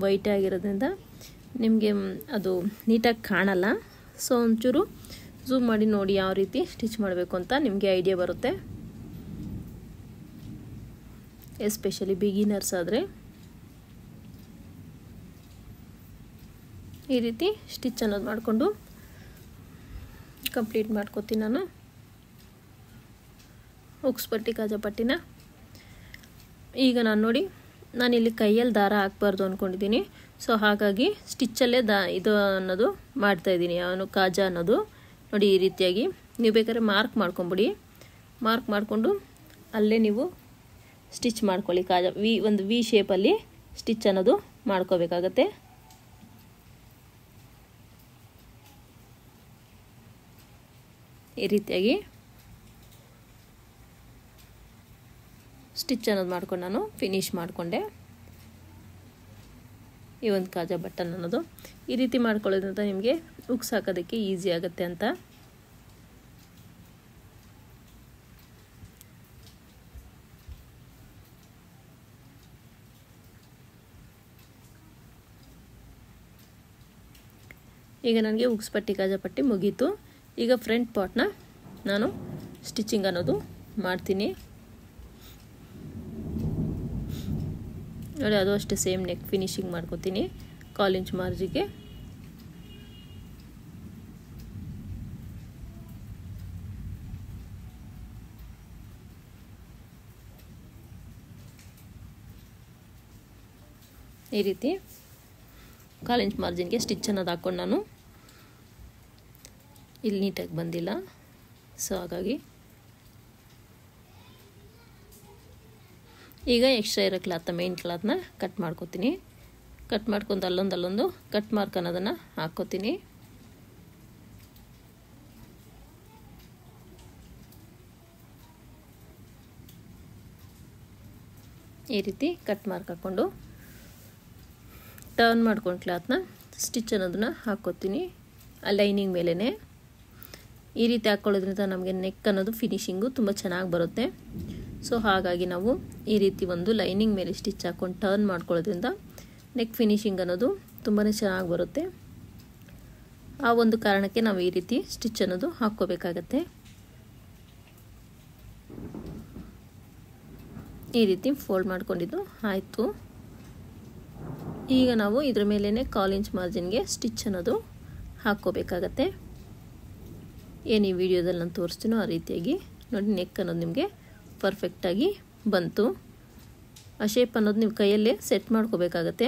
ವೈಟ್ ಆಗಿರೋದ್ರಿಂದ ನಿಮಗೆ ಅದು ನೀಟಾಗಿ ಕಾಣಲ್ಲ. ಸೊ ಒಂಚೂರು ಝೂಮ್ ಮಾಡಿ ನೋಡಿ ಯಾವ ರೀತಿ ಸ್ಟಿಚ್ ಮಾಡಬೇಕು ಅಂತ ನಿಮಗೆ ಐಡಿಯಾ ಬರುತ್ತೆ. ಎಸ್ಪೆಷಲಿ ಬಿಗಿನರ್ಸ್ ಆದರೆ ಈ ರೀತಿ ಸ್ಟಿಚ್ ಅನ್ನೋದು ಮಾಡಿಕೊಂಡು ಕಂಪ್ಲೀಟ್ ಮಾಡ್ಕೋತೀನಿ ನಾನು. ಹುಕ್ಸ್ ಪಟ್ಟಿ ಕಾಜಾಪಟ್ಟಿನ ಈಗ ನಾನಿಲ್ಲಿ ಕೈಯಲ್ಲಿ ದಾರ ಹಾಕಬಾರ್ದು ಅಂದ್ಕೊಂಡಿದ್ದೀನಿ. ಸೊ ಹಾಗಾಗಿ ಸ್ಟಿಚ್ಚಲ್ಲೇ ಇದು ಅನ್ನೋದು ಮಾಡ್ತಾಯಿದ್ದೀನಿ. ಅವನು ಕಾಜಾ ಅನ್ನೋದು ನೋಡಿ ಈ ರೀತಿಯಾಗಿ ನೀವು ಬೇಕಾದ್ರೆ ಮಾರ್ಕ್ ಮಾಡ್ಕೊಂಬಿಡಿ. ಮಾರ್ಕ್ ಮಾಡಿಕೊಂಡು ಅಲ್ಲೇ ನೀವು ಸ್ಟಿಚ್ ಮಾಡ್ಕೊಳ್ಳಿ. ಕಾಜಾ ಒಂದು ವಿ ಶೇಪಲ್ಲಿ ಸ್ಟಿಚ್ ಅನ್ನೋದು ಮಾಡ್ಕೋಬೇಕಾಗತ್ತೆ. ಈ ರೀತಿಯಾಗಿ ಸ್ಟಿಚ್ ಅನ್ನೋದು ಮಾಡ್ಕೊಂಡು ನಾನು ಫಿನಿಶ್ ಮಾಡಿಕೊಂಡೆ. ಈ ಒಂದು ಕಾಜಾ ಬಟನ್ ಅನ್ನೋದು ಈ ರೀತಿ ಮಾಡ್ಕೊಳ್ಳೋದ್ರಿಂದ ನಿಮಗೆ ಹುಕ್ಸ್ ಹಾಕೋದಕ್ಕೆ ಈಸಿ ಆಗುತ್ತೆ ಅಂತ. ಈಗ ನನಗೆ ಹುಕ್ಸ್ ಪಟ್ಟಿ ಕಾಜಾ ಪಟ್ಟಿ ಮುಗೀತು. ಈಗ ಫ್ರಂಟ್ ಪಾರ್ಟ್ನ ನಾನು ಸ್ಟಿಚಿಂಗ್ ಅನ್ನೋದು ಮಾಡ್ತೀನಿ. ನೋಡಿ ಅದು ಅಷ್ಟೇ ಸೇಮ್ ನೆಕ್ ಫಿನಿಶಿಂಗ್ ಮಾಡ್ಕೋತೀನಿ 1/4 ಇಂಚ್ ಮಾರ್ಜಿಗೆ. ಈ ರೀತಿ 1/4 ಇಂಚ್ ಮಾರ್ಜಿನ್ಗೆ ಸ್ಟಿಚ್ ಅನ್ನೋದು ಹಾಕ್ಕೊಂಡು ನಾನು ಇಲ್ಲಿ ನೀಟಾಗಿ ಬಂದಿಲ್ಲ. ಸೊ ಹಾಗಾಗಿ ಈಗ ಎಕ್ಸ್ಟ್ರಾ ಇರೋ ಕ್ಲಾತ್ನ ಮೇನ್ ಕ್ಲಾತ್ನ ಕಟ್ ಮಾಡ್ಕೋತೀನಿ. ಕಟ್ ಮಾಡ್ಕೊಂಡು ಅಲ್ಲೊಂದು ಕಟ್ ಮಾರ್ಕ್ ಅನ್ನೋದನ್ನು ಹಾಕ್ಕೋತೀನಿ. ಈ ರೀತಿ ಕಟ್ ಮಾರ್ಕ್ ಹಾಕ್ಕೊಂಡು ಟರ್ನ್ ಮಾಡ್ಕೊಂಡು ಕ್ಲಾತ್ನ ಸ್ಟಿಚ್ ಅನ್ನೋದನ್ನ ಹಾಕ್ಕೋತೀನಿ ಆ ಲೈನಿಂಗ್ ಮೇಲೇ. ಈ ರೀತಿ ಹಾಕ್ಕೊಳ್ಳೋದ್ರಿಂದ ನಮಗೆ ನೆಕ್ ಅನ್ನೋದು ಫಿನಿಶಿಂಗು ತುಂಬ ಚೆನ್ನಾಗಿ ಬರುತ್ತೆ. ಸೊ ಹಾಗಾಗಿ ನಾವು ಈ ರೀತಿ ಒಂದು ಲೈನಿಂಗ್ ಮೇಲೆ ಸ್ಟಿಚ್ ಹಾಕ್ಕೊಂಡು ಟರ್ನ್ ಮಾಡ್ಕೊಳ್ಳೋದ್ರಿಂದ ನೆಕ್ ಫಿನಿಶಿಂಗ್ ಅನ್ನೋದು ತುಂಬಾ ಚೆನ್ನಾಗಿ ಬರುತ್ತೆ. ಆ ಒಂದು ಕಾರಣಕ್ಕೆ ನಾವು ಈ ರೀತಿ ಸ್ಟಿಚ್ ಅನ್ನೋದು ಹಾಕ್ಕೋಬೇಕಾಗತ್ತೆ. ಈ ರೀತಿ ಫೋಲ್ಡ್ ಮಾಡ್ಕೊಂಡಿದ್ದು ಆಯಿತು. ಈಗ ನಾವು ಇದ್ರ ಮೇಲೇ 1/4 ಇಂಚ್ ಮಾರ್ಜಿನ್ಗೆ ಸ್ಟಿಚ್ ಅನ್ನೋದು ಹಾಕ್ಕೋಬೇಕಾಗತ್ತೆ. ಏನು ಈ ವಿಡಿಯೋದಲ್ಲಿ ನಾನು ತೋರಿಸ್ತೀನೋ ಆ ರೀತಿಯಾಗಿ ನೋಡಿ ನೆಕ್ ಅನ್ನೋದು ನಿಮಗೆ ಪರ್ಫೆಕ್ಟಾಗಿ ಬಂತು. ಆ ಶೇಪ್ ಅನ್ನೋದು ನೀವು ಕೈಯಲ್ಲೇ ಸೆಟ್ ಮಾಡ್ಕೋಬೇಕಾಗತ್ತೆ.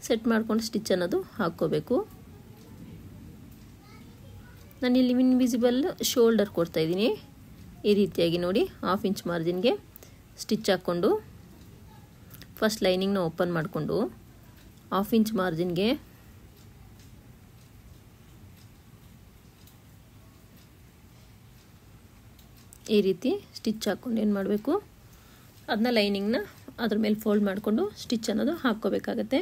ಸೆಟ್ ಮಾಡ್ಕೊಂಡು ಸ್ಟಿಚ್ ಅನ್ನೋದು ಹಾಕ್ಕೋಬೇಕು. ನಾನಿಲ್ಲಿ ಇನ್ವಿಸಿಬಲ್ ಶೋಲ್ಡರ್ ಕೊಡ್ತಾಯಿದ್ದೀನಿ. ಈ ರೀತಿಯಾಗಿ ನೋಡಿ 1/2 ಇಂಚ್ ಮಾರ್ಜಿನ್ಗೆ ಸ್ಟಿಚ್ ಹಾಕ್ಕೊಂಡು ಫಸ್ಟ್ ಲೈನಿಂಗ್ನ ಓಪನ್ ಮಾಡಿಕೊಂಡು 1/2 ಇಂಚ್ ಮಾರ್ಜಿನ್ಗೆ ಈ ರೀತಿ ಸ್ಟಿಚ್ ಹಾಕ್ಕೊಂಡು ಏನು ಮಾಡಬೇಕು ಅದನ್ನ ಲೈನಿಂಗ್ನ ಅದ್ರ ಮೇಲೆ ಫೋಲ್ಡ್ ಮಾಡಿಕೊಂಡು ಸ್ಟಿಚ್ ಅನ್ನೋದು ಹಾಕ್ಕೋಬೇಕಾಗತ್ತೆ.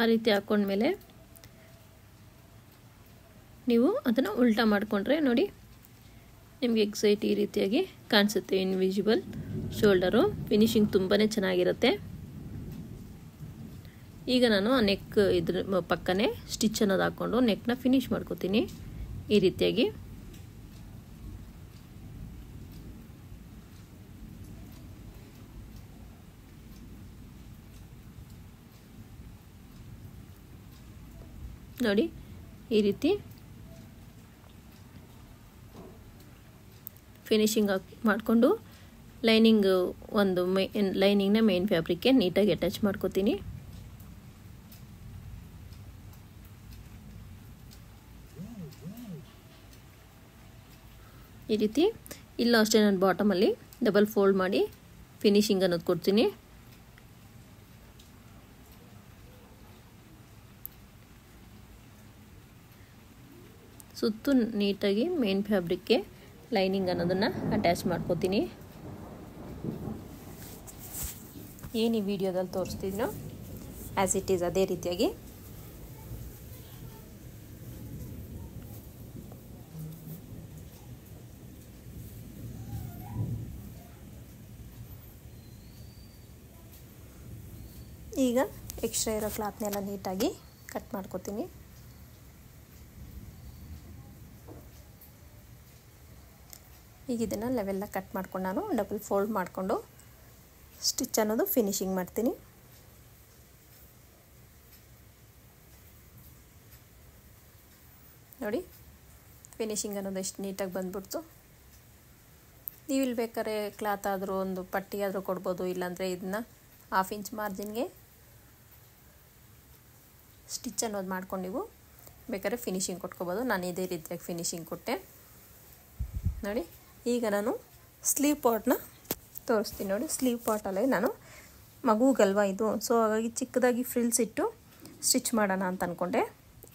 ಆ ರೀತಿ ಹಾಕ್ಕೊಂಡ್ಮೇಲೆ ನೀವು ಅದನ್ನು ಉಲ್ಟಾ ಮಾಡಿಕೊಂಡ್ರೆ ನೋಡಿ ನಿಮಗೆ ಎಕ್ಸೈಟ್ ಈ ರೀತಿಯಾಗಿ ಕಾಣಿಸುತ್ತೆ ಇನ್ವಿಸಿಬಲ್ ಶೋಲ್ಡರು. ಫಿನಿಶಿಂಗ್ ತುಂಬಾ ಚೆನ್ನಾಗಿರುತ್ತೆ. ಈಗ ನಾನು ನೆಕ್ ಇದ್ರ ಪಕ್ಕನೇ ಸ್ಟಿಚ್ ಅನ್ನೋದು ಹಾಕ್ಕೊಂಡು ನೆಕ್ನ ಫಿನಿಶ್ ಮಾಡ್ಕೋತೀನಿ ಈ ರೀತಿಯಾಗಿ. ನೋಡಿ ಈ ರೀತಿ ಫಿನಿಶಿಂಗ್ ಮಾಡಿಕೊಂಡು ಲೈನಿಂಗ್ ಒಂದು ಲೈನಿಂಗ್ನ ಮೇನ್ ಫ್ಯಾಬ್ರಿಕ್ಗೆ ನೀಟಾಗಿ ಅಟ್ಯಾಚ್ ಮಾಡ್ಕೋತೀನಿ. ಈ ರೀತಿ ಇಲ್ಲ ಅಷ್ಟೇ ನಾನು ಬಾಟಮಲ್ಲಿ ಡಬಲ್ ಫೋಲ್ಡ್ ಮಾಡಿ ಫಿನಿಶಿಂಗ್ ಅನ್ನೋದು ಕೊಡ್ತೀನಿ. ಸುತ್ತು ನೀಟಾಗಿ ಮೇನ್ ಫ್ಯಾಬ್ರಿಕ್ಗೆ ಲೈನಿಂಗ್ ಅನ್ನೋದನ್ನು ಅಟ್ಯಾಚ್ ಮಾಡ್ಕೋತೀನಿ. ಏನು ಈ ವಿಡಿಯೋದಲ್ಲಿ ತೋರಿಸ್ತಿದ್ನೋ ಆ್ಯಸ್ ಇಟ್ ಈಸ್ ಅದೇ ರೀತಿಯಾಗಿ ಈಗ ಎಕ್ಸ್ಟ್ರಾ ಇರೋ ಕ್ಲಾತ್ನೆಲ್ಲ ನೀಟಾಗಿ ಕಟ್ ಮಾಡ್ಕೋತೀನಿ. ಈಗ ಇದನ್ನು ಲೆವೆಲ್ಲ ಕಟ್ ಮಾಡ್ಕೊಂಡು ನಾನು ಡಬಲ್ ಫೋಲ್ಡ್ ಮಾಡಿಕೊಂಡು ಸ್ಟಿಚ್ ಅನ್ನೋದು ಫಿನಿಶಿಂಗ್ ಮಾಡ್ತೀನಿ. ನೋಡಿ ಫಿನಿಶಿಂಗ್ ಅನ್ನೋದು ಎಷ್ಟು ನೀಟಾಗಿ ಬಂದ್ಬಿಡ್ತು. ನೀವು ಇಲ್ಲಿ ಬೇಕಾದ್ರೆ ಕ್ಲಾತ್ ಆದರೂ ಒಂದು ಪಟ್ಟಿ ಆದರೂ ಕೊಡ್ಬೋದು, ಇಲ್ಲಾಂದರೆ ಇದನ್ನ 1/2 ಇಂಚ್ ಮಾರ್ಜಿನ್ಗೆ ಸ್ಟಿಚ್ ಅನ್ನೋದು ಮಾಡ್ಕೊಂಡು ನೀವು ಬೇಕಾದ್ರೆ ಫಿನಿಶಿಂಗ್ ಕೊಟ್ಕೋಬೋದು. ನಾನು ಇದೇ ರೀತಿಯಾಗಿ ಫಿನಿಶಿಂಗ್ ಕೊಟ್ಟೆ. ನೋಡಿ ಈಗ ನಾನು ಸ್ಲೀವ್ ಪಾರ್ಟ್ನ ತೋರಿಸ್ತೀನಿ. ನೋಡಿ ಸ್ಲೀವ್ ಪಾರ್ಟಲ್ಲೇ ನಾನು ಮಗುಗಲ್ವಾ ಇದು, ಸೊ ಹಾಗಾಗಿ ಚಿಕ್ಕದಾಗಿ ಫ್ರಿಲ್ಸ್ ಇಟ್ಟು ಸ್ಟಿಚ್ ಮಾಡೋಣ ಅಂತ ಅಂದ್ಕೊಂಡೆ.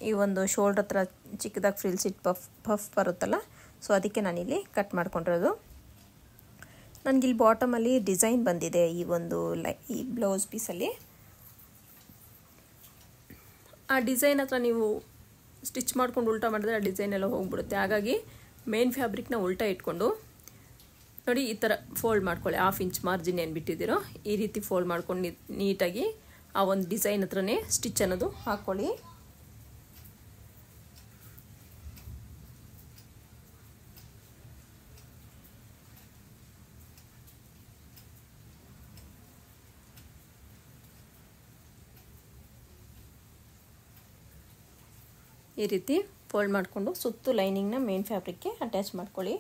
ಈ ಒಂದು ಶೋಲ್ಡ್ರ್ ಹತ್ರ ಚಿಕ್ಕದಾಗಿ ಫ್ರಿಲ್ಸ್ ಇಟ್ಟು ಪಫ್ ಬರುತ್ತಲ್ಲ, ಸೊ ಅದಕ್ಕೆ ನಾನಿಲ್ಲಿ ಕಟ್ ಮಾಡ್ಕೊಂಡಿರೋದು. ನನಗಿಲ್ಲಿ ಬಾಟಮಲ್ಲಿ ಡಿಸೈನ್ ಬಂದಿದೆ ಈ ಬ್ಲೌಸ್ ಪೀಸಲ್ಲಿ. ಆ ಡಿಸೈನ್ ಹತ್ರ ನೀವು ಸ್ಟಿಚ್ ಮಾಡ್ಕೊಂಡು ಉಲ್ಟಾ ಮಾಡಿದ್ರೆ ಆ ಡಿಸೈನ್ ಎಲ್ಲ ಹೋಗ್ಬಿಡುತ್ತೆ. ಹಾಗಾಗಿ ಮೇನ್ ಫ್ಯಾಬ್ರಿಕ್ನ ಉಲ್ಟಾ ಇಟ್ಕೊಂಡು ನೋಡಿ ಈ ಥರ ಫೋಲ್ಡ್ ಮಾಡ್ಕೊಳ್ಳಿ. 1/2 ಇಂಚ್ ಮಾರ್ಜಿನ್ ಏನು ಬಿಟ್ಟಿದ್ದೀರೋ ಈ ರೀತಿ ಫೋಲ್ಡ್ ಮಾಡ್ಕೊಂಡು ನೀಟಾಗಿ ಆ ಒಂದು ಡಿಸೈನ್ ಹತ್ರನೇ ಸ್ಟಿಚ್ ಅನ್ನೋದು ಹಾಕ್ಕೊಳ್ಳಿ. ಈ ರೀತಿ ಫೋಲ್ಡ್ ಮಾಡಿಕೊಂಡು ಸುತ್ತು ಲೈನಿಂಗ್ನ ಮೇನ್ ಫ್ಯಾಬ್ರಿಕ್ಗೆ ಅಟ್ಯಾಚ್ ಮಾಡ್ಕೊಳ್ಳಿ.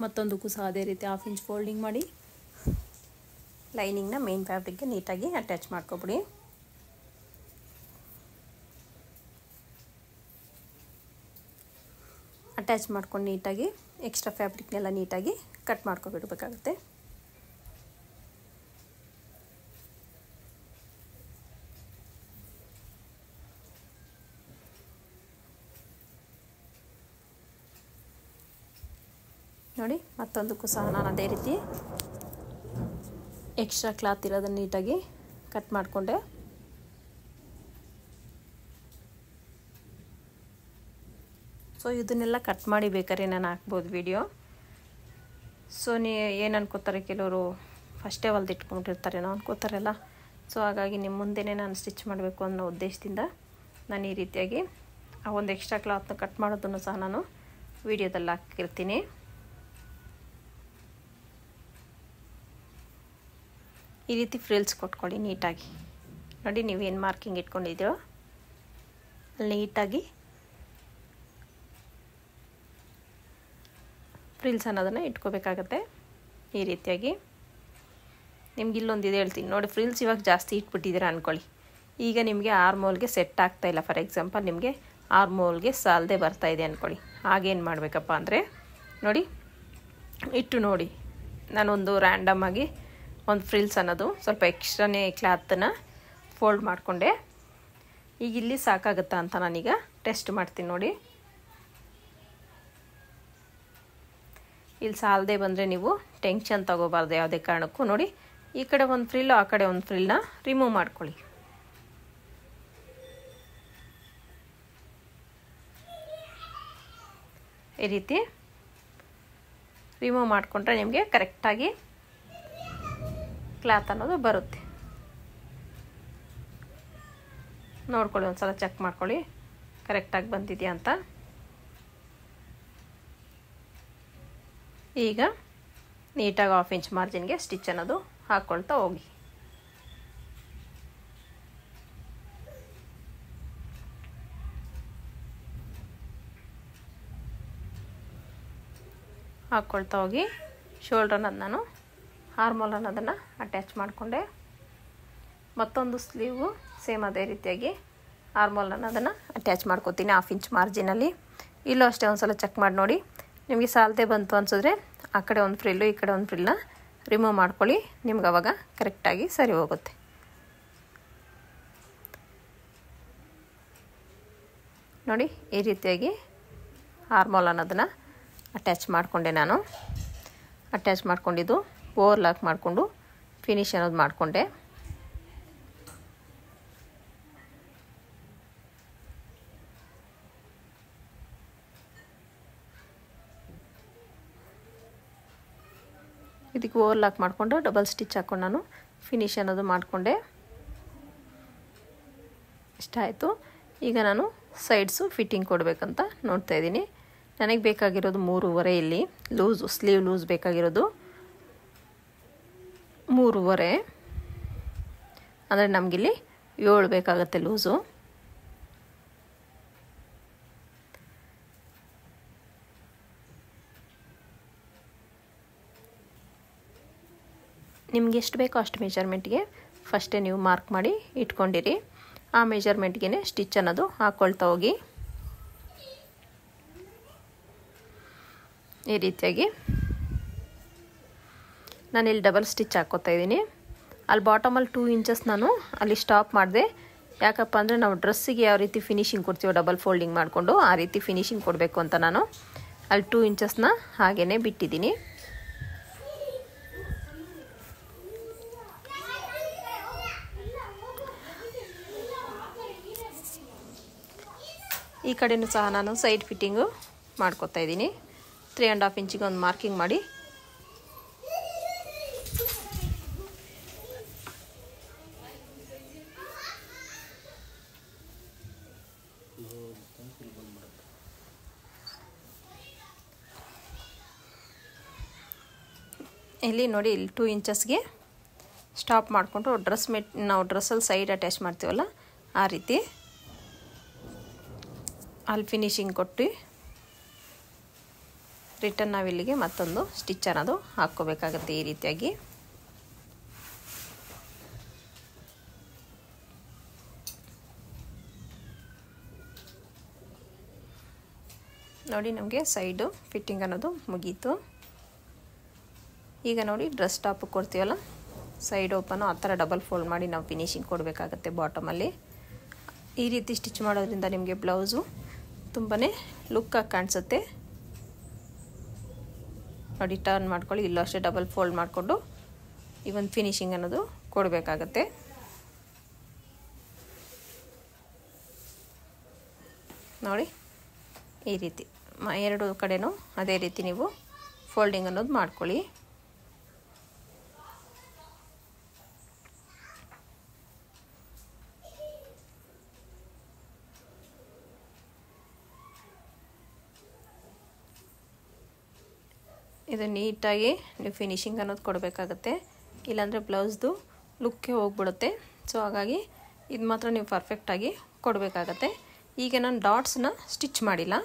ಮತ್ತೊಂದಕ್ಕೂ ಸಹ ಅದೇ ರೀತಿ 1/2 ಇಂಚ್ ಫೋಲ್ಡಿಂಗ್ ಮಾಡಿ ಲೈನಿಂಗ್ನ ಮೇನ್ ಫ್ಯಾಬ್ರಿಕ್ಗೆ ನೀಟಾಗಿ ಅಟ್ಯಾಚ್ ಮಾಡ್ಕೊಬಿಡಿ. ಅಟ್ಯಾಚ್ ಮಾಡ್ಕೊಂಡು ನೀಟಾಗಿ ಎಕ್ಸ್ಟ್ರಾ ಫ್ಯಾಬ್ರಿಕ್ನೆಲ್ಲ ನೀಟಾಗಿ ಕಟ್ ಮಾಡ್ಕೊಬಿಡ್ಬೇಕಾಗುತ್ತೆ. ನೋಡಿ ಮತ್ತೊಂದಕ್ಕೂ ಸಹ ನಾನು ಅದೇ ರೀತಿ ಎಕ್ಸ್ಟ್ರಾ ಕ್ಲಾತ್ ಇರೋದನ್ನು ನೀಟಾಗಿ ಕಟ್ ಮಾಡಿಕೊಂಡೆ. ಸೊ ಇದನ್ನೆಲ್ಲ ಕಟ್ ಮಾಡಿ ಬೇಕಾದ್ರೆ ನಾನು ಹಾಕ್ಬೋದು ವಿಡಿಯೋ. ಸೊ ಏನು ಅನ್ಕೋತಾರೆ ಕೆಲವರು ಫಸ್ಟೇ ಹೊಲ್ದು ಇಟ್ಕೊಂಡಿರ್ತಾರೇನೋ ಅನ್ಕೋತಾರಲ್ಲ. ಸೊ ಹಾಗಾಗಿ ನಿಮ್ಮ ಮುಂದೆನೇ ನಾನು ಸ್ಟಿಚ್ ಮಾಡಬೇಕು ಅನ್ನೋ ಉದ್ದೇಶದಿಂದ ನಾನು ಈ ರೀತಿಯಾಗಿ ಆ ಒಂದು ಎಕ್ಸ್ಟ್ರಾ ಕ್ಲಾತ್ನ ಕಟ್ ಮಾಡೋದನ್ನು ಸಹ ನಾನು ವಿಡಿಯೋದಲ್ಲಿ ಹಾಕಿರ್ತೀನಿ. ಈ ರೀತಿ ಫ್ರಿಲ್ಸ್ ಕೊಟ್ಕೊಳ್ಳಿ ನೀಟಾಗಿ. ನೋಡಿ ನೀವೇನು ಮಾರ್ಕಿಂಗ್ ಇಟ್ಕೊಂಡಿದ್ದೀರೋ ಅಲ್ಲಿ ನೀಟಾಗಿ ಫ್ರಿಲ್ಸ್ ಅನ್ನೋದನ್ನು ಇಟ್ಕೋಬೇಕಾಗತ್ತೆ. ಈ ರೀತಿಯಾಗಿ ನಿಮ್ಗೆ ಇಲ್ಲೊಂದಿದೆ ಹೇಳ್ತೀನಿ ನೋಡಿ. ಫ್ರಿಲ್ಸ್ ಇವಾಗ ಜಾಸ್ತಿ ಇಟ್ಬಿಟ್ಟಿದ್ದೀರಾ ಅಂದ್ಕೊಳ್ಳಿ, ಈಗ ನಿಮಗೆ ಆರ್ಮೋಲ್ಗೆ ಸೆಟ್ ಆಗ್ತಾಯಿಲ್ಲ. ಫಾರ್ ಎಕ್ಸಾಂಪಲ್ ನಿಮಗೆ ಆರ್ಮೋಲ್ಗೆ ಸಾಲದೆ ಬರ್ತಾಯಿದೆ ಅಂದ್ಕೊಳ್ಳಿ. ಆಗೇನು ಮಾಡಬೇಕಪ್ಪ ಅಂದರೆ ನೋಡಿ ಇಟ್ಟು ನೋಡಿ, ನಾನೊಂದು ರ್ಯಾಂಡಮ್ ಆಗಿ ಒಂದು ಫ್ರಿಲ್ಸ್ ಅನ್ನೋದು ಸ್ವಲ್ಪ ಎಕ್ಸ್ಟ್ರಾನೇ ಕ್ಲಾತನ್ನು ಫೋಲ್ಡ್ ಮಾಡಿಕೊಂಡೆ. ಈಗ ಇಲ್ಲಿ ಸಾಕಾಗುತ್ತಾ ಅಂತ ನಾನೀಗ ಟೆಸ್ಟ್ ಮಾಡ್ತೀನಿ. ನೋಡಿ ಇಲ್ಲಿ ಸಾಲದೆ ಬಂದರೆ ನೀವು ಟೆನ್ಷನ್ ತಗೋಬಾರ್ದು ಯಾವುದೇ ಕಾರಣಕ್ಕೂ. ನೋಡಿ ಈ ಕಡೆ ಒಂದು ಫ್ರಿಲ್ಲು ಆ ಕಡೆ ಒಂದು ಫ್ರಿಲ್ನ ರಿಮೂವ್ ಮಾಡ್ಕೊಳ್ಳಿ. ಈ ರೀತಿ ರಿಮೂವ್ ಮಾಡಿಕೊಂಡ್ರೆ ನಿಮಗೆ ಕರೆಕ್ಟಾಗಿ ಕ್ಲಾತ್ ಅನ್ನೋದು ಬರುತ್ತೆ. ನೋಡ್ಕೊಳ್ಳಿ, ಒಂದು ಸಲ ಚೆಕ್ ಮಾಡ್ಕೊಳ್ಳಿ ಕರೆಕ್ಟಾಗಿ ಬಂದಿದೆಯಾ ಅಂತ. ಈಗ ನೀಟಾಗಿ 1/2 ಇಂಚ್ ಮಾರ್ಜಿನ್ಗೆ ಸ್ಟಿಚ್ ಅನ್ನೋದು ಹಾಕ್ಕೊಳ್ತಾ ಹೋಗಿ. ಹಾಕ್ಕೊಳ್ತಾ ಹೋಗಿ ಶೋಲ್ಡ್ರ್ ಅನ್ನೋದು ನಾನು ಆರ್ಮೋಲ್ ಅನ್ನೋದನ್ನು ಅಟ್ಯಾಚ್ ಮಾಡಿಕೊಂಡೆ. ಮತ್ತೊಂದು ಸ್ಲೀವು ಸೇಮ್ ಅದೇ ರೀತಿಯಾಗಿ ಆರ್ಮೋಲ್ ಅನ್ನೋದನ್ನು ಅಟ್ಯಾಚ್ ಮಾಡ್ಕೊತೀನಿ 1/2 ಇಂಚ್ ಮಾರ್ಜಿನಲ್ಲಿ. ಇಲ್ಲೂ ಅಷ್ಟೇ ಒಂದು ಸಲ ಚೆಕ್ ಮಾಡಿ ನೋಡಿ. ನಿಮಗೆ ಸಾಲದೆ ಬಂತು ಅನಿಸಿದ್ರೆ ಆ ಕಡೆ ಒಂದು ಫ್ರಿಲ್ಲು ಈ ಕಡೆ ಒಂದು ಫ್ರಿಲ್ನ ರಿಮೂವ್ ಮಾಡ್ಕೊಳ್ಳಿ. ನಿಮ್ಗೆ ಅವಾಗ ಕರೆಕ್ಟಾಗಿ ಸರಿ ಹೋಗುತ್ತೆ. ನೋಡಿ, ಈ ರೀತಿಯಾಗಿ ಆರ್ಮೋಲ್ ಅನ್ನೋದನ್ನು ಅಟ್ಯಾಚ್ ಮಾಡಿಕೊಂಡೆ. ನಾನು ಅಟ್ಯಾಚ್ ಮಾಡ್ಕೊಂಡಿದ್ದು ಓವರ್ಲಾಕ್ ಮಾಡಿಕೊಂಡು ಫಿನಿಶ್ ಅನ್ನೋದು ಮಾಡಿಕೊಂಡೆ. ಇದಕ್ಕೆ ಓವರ್ಲಾಕ್ ಮಾಡಿಕೊಂಡು ಡಬಲ್ ಸ್ಟಿಚ್ ಹಾಕ್ಕೊಂಡು ನಾನು ಫಿನಿಶ್ ಅನ್ನೋದು ಮಾಡಿಕೊಂಡೆ. ಇಷ್ಟ ಆಯಿತು. ಈಗ ನಾನು ಸೈಡ್ಸು ಫಿಟ್ಟಿಂಗ್ ಕೊಡಬೇಕಂತ ನೋಡ್ತಾ ಇದ್ದೀನಿ. ನನಗೆ ಬೇಕಾಗಿರೋದು 3.5 ಇಲ್ಲಿ ಲೂಸು, ಸ್ಲೀವ್ ಲೂಸ್ ಬೇಕಾಗಿರೋದು 3.5, ಅಂದರೆ ನಮಗಿಲ್ಲಿ 7 ಬೇಕಾಗುತ್ತೆ ಲೂಸು. ನಿಮ್ಗೆ ಎಷ್ಟು ಬೇಕೋ ಅಷ್ಟು ಮೆಜರ್ಮೆಂಟ್ಗೆ ಫಸ್ಟೇ ನೀವು ಮಾರ್ಕ್ ಮಾಡಿ ಇಟ್ಕೊಂಡಿರಿ. ಆ ಮೆಜರ್ಮೆಂಟ್ಗೆ ಸ್ಟಿಚ್ ಅನ್ನೋದು ಹಾಕ್ಕೊಳ್ತಾ ಹೋಗಿ. ಈ ರೀತಿಯಾಗಿ ನಾನಿಲ್ಲಿ ಡಬಲ್ ಸ್ಟಿಚ್ ಹಾಕ್ಕೋತಾ ಇದ್ದೀನಿ. ಅಲ್ಲಿ ಬಾಟಮಲ್ಲಿ 2 ಇಂಚಸ್ ನಾನು ಅಲ್ಲಿ ಸ್ಟಾಪ್ ಮಾಡಿದೆ. ಯಾಕಪ್ಪ ಅಂದರೆ ನಾವು ಡ್ರೆಸ್ಸಿಗೆ ಯಾವ ರೀತಿ ಫಿನಿಶಿಂಗ್ ಕೊಡ್ತೀವೋ ಡಬಲ್ ಫೋಲ್ಡಿಂಗ್ ಮಾಡಿಕೊಂಡು ಆ ರೀತಿ ಫಿನಿಶಿಂಗ್ ಕೊಡಬೇಕು ಅಂತ ನಾನು ಅಲ್ಲಿ 2 ಇಂಚಸ್ನ ಹಾಗೇ ಬಿಟ್ಟಿದ್ದೀನಿ. ಈ ಕಡೆಯೂ ಸಹ ನಾನು ಸೈಡ್ ಫಿಟ್ಟಿಂಗು ಮಾಡ್ಕೊತಾ ಇದ್ದೀನಿ. 3.5 ಇಂಚಿಗೆ ಒಂದು ಮಾರ್ಕಿಂಗ್ ಮಾಡಿ ಇಲ್ಲಿ ನೋಡಿ, ಇಲ್ಲಿ 2 ಇಂಚಸ್ಗೆ ಸ್ಟಾಪ್ ಮಾಡಿಕೊಂಡು ನಾವು ಡ್ರೆಸ್ಸಲ್ಲಿ ಸೈಡ್ ಅಟ್ಯಾಚ್ ಮಾಡ್ತೀವಲ್ಲ ಆ ರೀತಿ ಅಲ್ಲಿ ಫಿನಿಶಿಂಗ್ ಕೊಟ್ಟು ರಿಟರ್ನ್ ನಾವಿಲ್ಲಿಗೆ ಮತ್ತೊಂದು ಸ್ಟಿಚ್ ಅನ್ನೋದು ಹಾಕ್ಕೋಬೇಕಾಗತ್ತೆ. ಈ ರೀತಿಯಾಗಿ ನೋಡಿ, ನಮಗೆ ಸೈಡು ಫಿಟ್ಟಿಂಗ್ ಅನ್ನೋದು ಮುಗೀತು. ಈಗ ನೋಡಿ, ಡ್ರೆಸ್ ಟಾಪ್ ಕೊಡ್ತೀವಲ್ಲ ಸೈಡ್ ಓಪನು ಆ ಥರ ಡಬಲ್ ಫೋಲ್ಡ್ ಮಾಡಿ ನಾವು ಫಿನಿಶಿಂಗ್ ಕೊಡಬೇಕಾಗತ್ತೆ ಬಾಟಮಲ್ಲಿ. ಈ ರೀತಿ ಸ್ಟಿಚ್ ಮಾಡೋದ್ರಿಂದ ನಿಮಗೆ ಬ್ಲೌಸು ತುಂಬಾ ಲುಕ್ಕಾಗಿ ಕಾಣಿಸುತ್ತೆ. ನೋಡಿ, ಟರ್ನ್ ಮಾಡ್ಕೊಳ್ಳಿ. ಇಲ್ಲೂ ಅಷ್ಟೇ ಡಬಲ್ ಫೋಲ್ಡ್ ಮಾಡಿಕೊಂಡು ಈ ಒಂದು ಫಿನಿಶಿಂಗ್ ಅನ್ನೋದು ಕೊಡಬೇಕಾಗತ್ತೆ. ನೋಡಿ, ಈ ರೀತಿ ಎರಡು ಕಡೆನೂ ಅದೇ ರೀತಿ ನೀವು ಫೋಲ್ಡಿಂಗ್ ಅನ್ನೋದು ಮಾಡ್ಕೊಳ್ಳಿ. ಇದು ನೀಟಾಗಿ ನೀವು ಫಿನಿಶಿಂಗ್ ಅನ್ನೋದು ಕೊಡಬೇಕಾಗತ್ತೆ, ಇಲ್ಲಾಂದರೆ ಬ್ಲೌಸ್ದು ಲುಕ್ಕೇ ಹೋಗ್ಬಿಡುತ್ತೆ. ಸೊ ಹಾಗಾಗಿ ಇದು ಮಾತ್ರ ನೀವು ಪರ್ಫೆಕ್ಟಾಗಿ ಕೊಡಬೇಕಾಗತ್ತೆ. ಈಗ ನಾನು ಡಾಟ್ಸನ್ನ ಸ್ಟಿಚ್ ಮಾಡಿಲ್ಲ,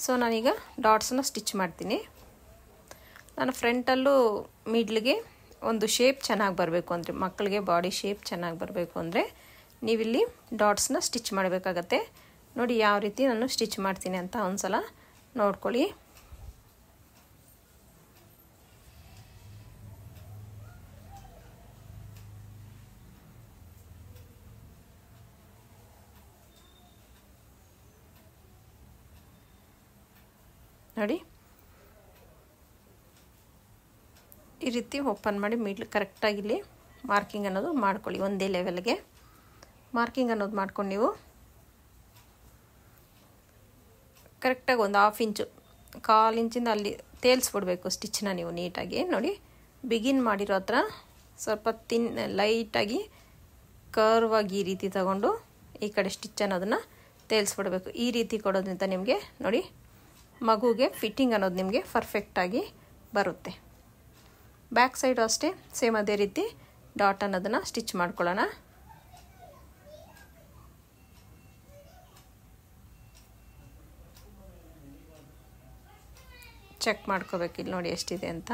ಸೊ ನಾನೀಗ ಡಾಟ್ಸನ್ನ ಸ್ಟಿಚ್ ಮಾಡ್ತೀನಿ. ನಾನು ಫ್ರಂಟಲ್ಲೂ ಮಿಡ್ಲಿಗೆ ಒಂದು ಶೇಪ್ ಚೆನ್ನಾಗಿ ಬರಬೇಕು ಅಂದರೆ, ಮಕ್ಕಳಿಗೆ ಬಾಡಿ ಶೇಪ್ ಚೆನ್ನಾಗಿ ಬರಬೇಕು ಅಂದರೆ ನೀವಿಲ್ಲಿ ಡಾಟ್ಸನ್ನ ಸ್ಟಿಚ್ ಮಾಡಬೇಕಾಗತ್ತೆ. ನೋಡಿ ಯಾವ ರೀತಿ ನಾನು ಸ್ಟಿಚ್ ಮಾಡ್ತೀನಿ ಅಂತ ಒಂದು ಸಲ ನೋಡ್ಕೊಳ್ಳಿ. ನೋಡಿ, ಈ ರೀತಿ ಓಪನ್ ಮಾಡಿ ಮಿಡ್ಲ್ ಕರೆಕ್ಟಾಗಿ ಇಲ್ಲಿ ಮಾರ್ಕಿಂಗ್ ಅನ್ನೋದು ಮಾಡ್ಕೊಳ್ಳಿ. ಒಂದೇ ಲೆವೆಲ್ಗೆ ಮಾರ್ಕಿಂಗ್ ಅನ್ನೋದು ಮಾಡ್ಕೊಂಡು ನೀವು ಕರೆಕ್ಟಾಗಿ ಒಂದು 1/2 ಇಂಚು 1/4 ಇಂಚಿಂದ ಅಲ್ಲಿ ತೇಲ್ಸ್ಬಿಡ್ಬೇಕು ಸ್ಟಿಚ್ನ ನೀವು ನೀಟಾಗಿ. ನೋಡಿ ಬಿಗಿನ್ ಮಾಡಿರೋ ಹತ್ರ ಸ್ವಲ್ಪ ಲೈಟಾಗಿ ಕರ್ವಾಗಿ ಈ ರೀತಿ ತಗೊಂಡು ಈ ಕಡೆ ಸ್ಟಿಚ್ ಅನ್ನೋದನ್ನು ತೇಲ್ಸ್ಬಿಡ್ಬೇಕು. ಈ ರೀತಿ ಕೊಡೋದ್ರಿಂದ ನಿಮಗೆ ನೋಡಿ ಮಗುಗೆ ಫಿಟ್ಟಿಂಗ್ ಅನ್ನೋದು ನಿಮಗೆ ಪರ್ಫೆಕ್ಟಾಗಿ ಬರುತ್ತೆ. ಬ್ಯಾಕ್ ಸೈಡು ಅಷ್ಟೇ ಸೇಮ್ ಅದೇ ರೀತಿ ಡಾಟ್ ಅನ್ನೋದನ್ನು ಸ್ಟಿಚ್ ಮಾಡ್ಕೊಳ್ಳೋಣ. ಚೆಕ್ ಮಾಡ್ಕೋಬೇಕು ಇಲ್ಲಿ ನೋಡಿ ಎಷ್ಟಿದೆ ಅಂತ.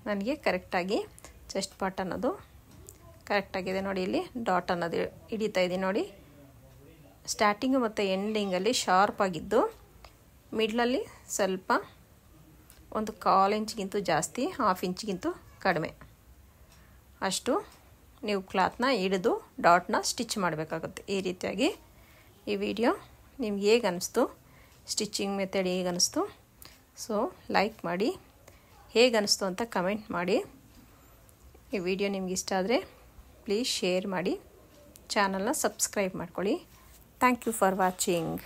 ನನಗೆ ಕರೆಕ್ಟಾಗಿ ಚೆಸ್ಟ್ ಪಾರ್ಟ್ ಅನ್ನೋದು ಕರೆಕ್ಟಾಗಿದೆ ನೋಡಿ. ಇಲ್ಲಿ ಡಾಟ್ ಅನ್ನೋದು ಹಿಡಿತಾ ಇದ್ದೀನಿ ನೋಡಿ. ಸ್ಟಾರ್ಟಿಂಗು ಮತ್ತು ಎಂಡಿಂಗಲ್ಲಿ ಶಾರ್ಪ್ ಆಗಿದ್ದು, ಮಿಡ್ಲಲ್ಲಿ ಸ್ವಲ್ಪ ಒಂದು 1/4 ಇಂಚ್ಗಿಂತೂ ಜಾಸ್ತಿ, 1/2 ಇಂಚ್ಗಿಂತೂ ಕಡಿಮೆ ಅಷ್ಟು ನೀವು ಕ್ಲಾತ್ನ ಹಿಡಿದು ಡಾಟ್ನ ಸ್ಟಿಚ್ ಮಾಡಬೇಕಾಗುತ್ತೆ. ಈ ರೀತಿಯಾಗಿ ಈ ವಿಡಿಯೋ ನಿಮ್ಗೆ ಹೇಗೆ ಅನ್ನಿಸ್ತು, ಸ್ಟಿಚಿಂಗ್ ಮೆಥಡ್ ಹೇಗೆ ಅನ್ನಿಸ್ತು, ಸೊ ಲೈಕ್ ಮಾಡಿ, ಹೇಗೆ ಅನ್ನಿಸ್ತು ಅಂತ ಕಮೆಂಟ್ ಮಾಡಿ. ಈ ವಿಡಿಯೋ ನಿಮ್ಗೆ ಇಷ್ಟ ಆದರೆ ಪ್ಲೀಸ್ ಶೇರ್ ಮಾಡಿ, ಚಾನಲ್ನ ಸಬ್ಸ್ಕ್ರೈಬ್ ಮಾಡ್ಕೊಳ್ಳಿ. Thank you for watching.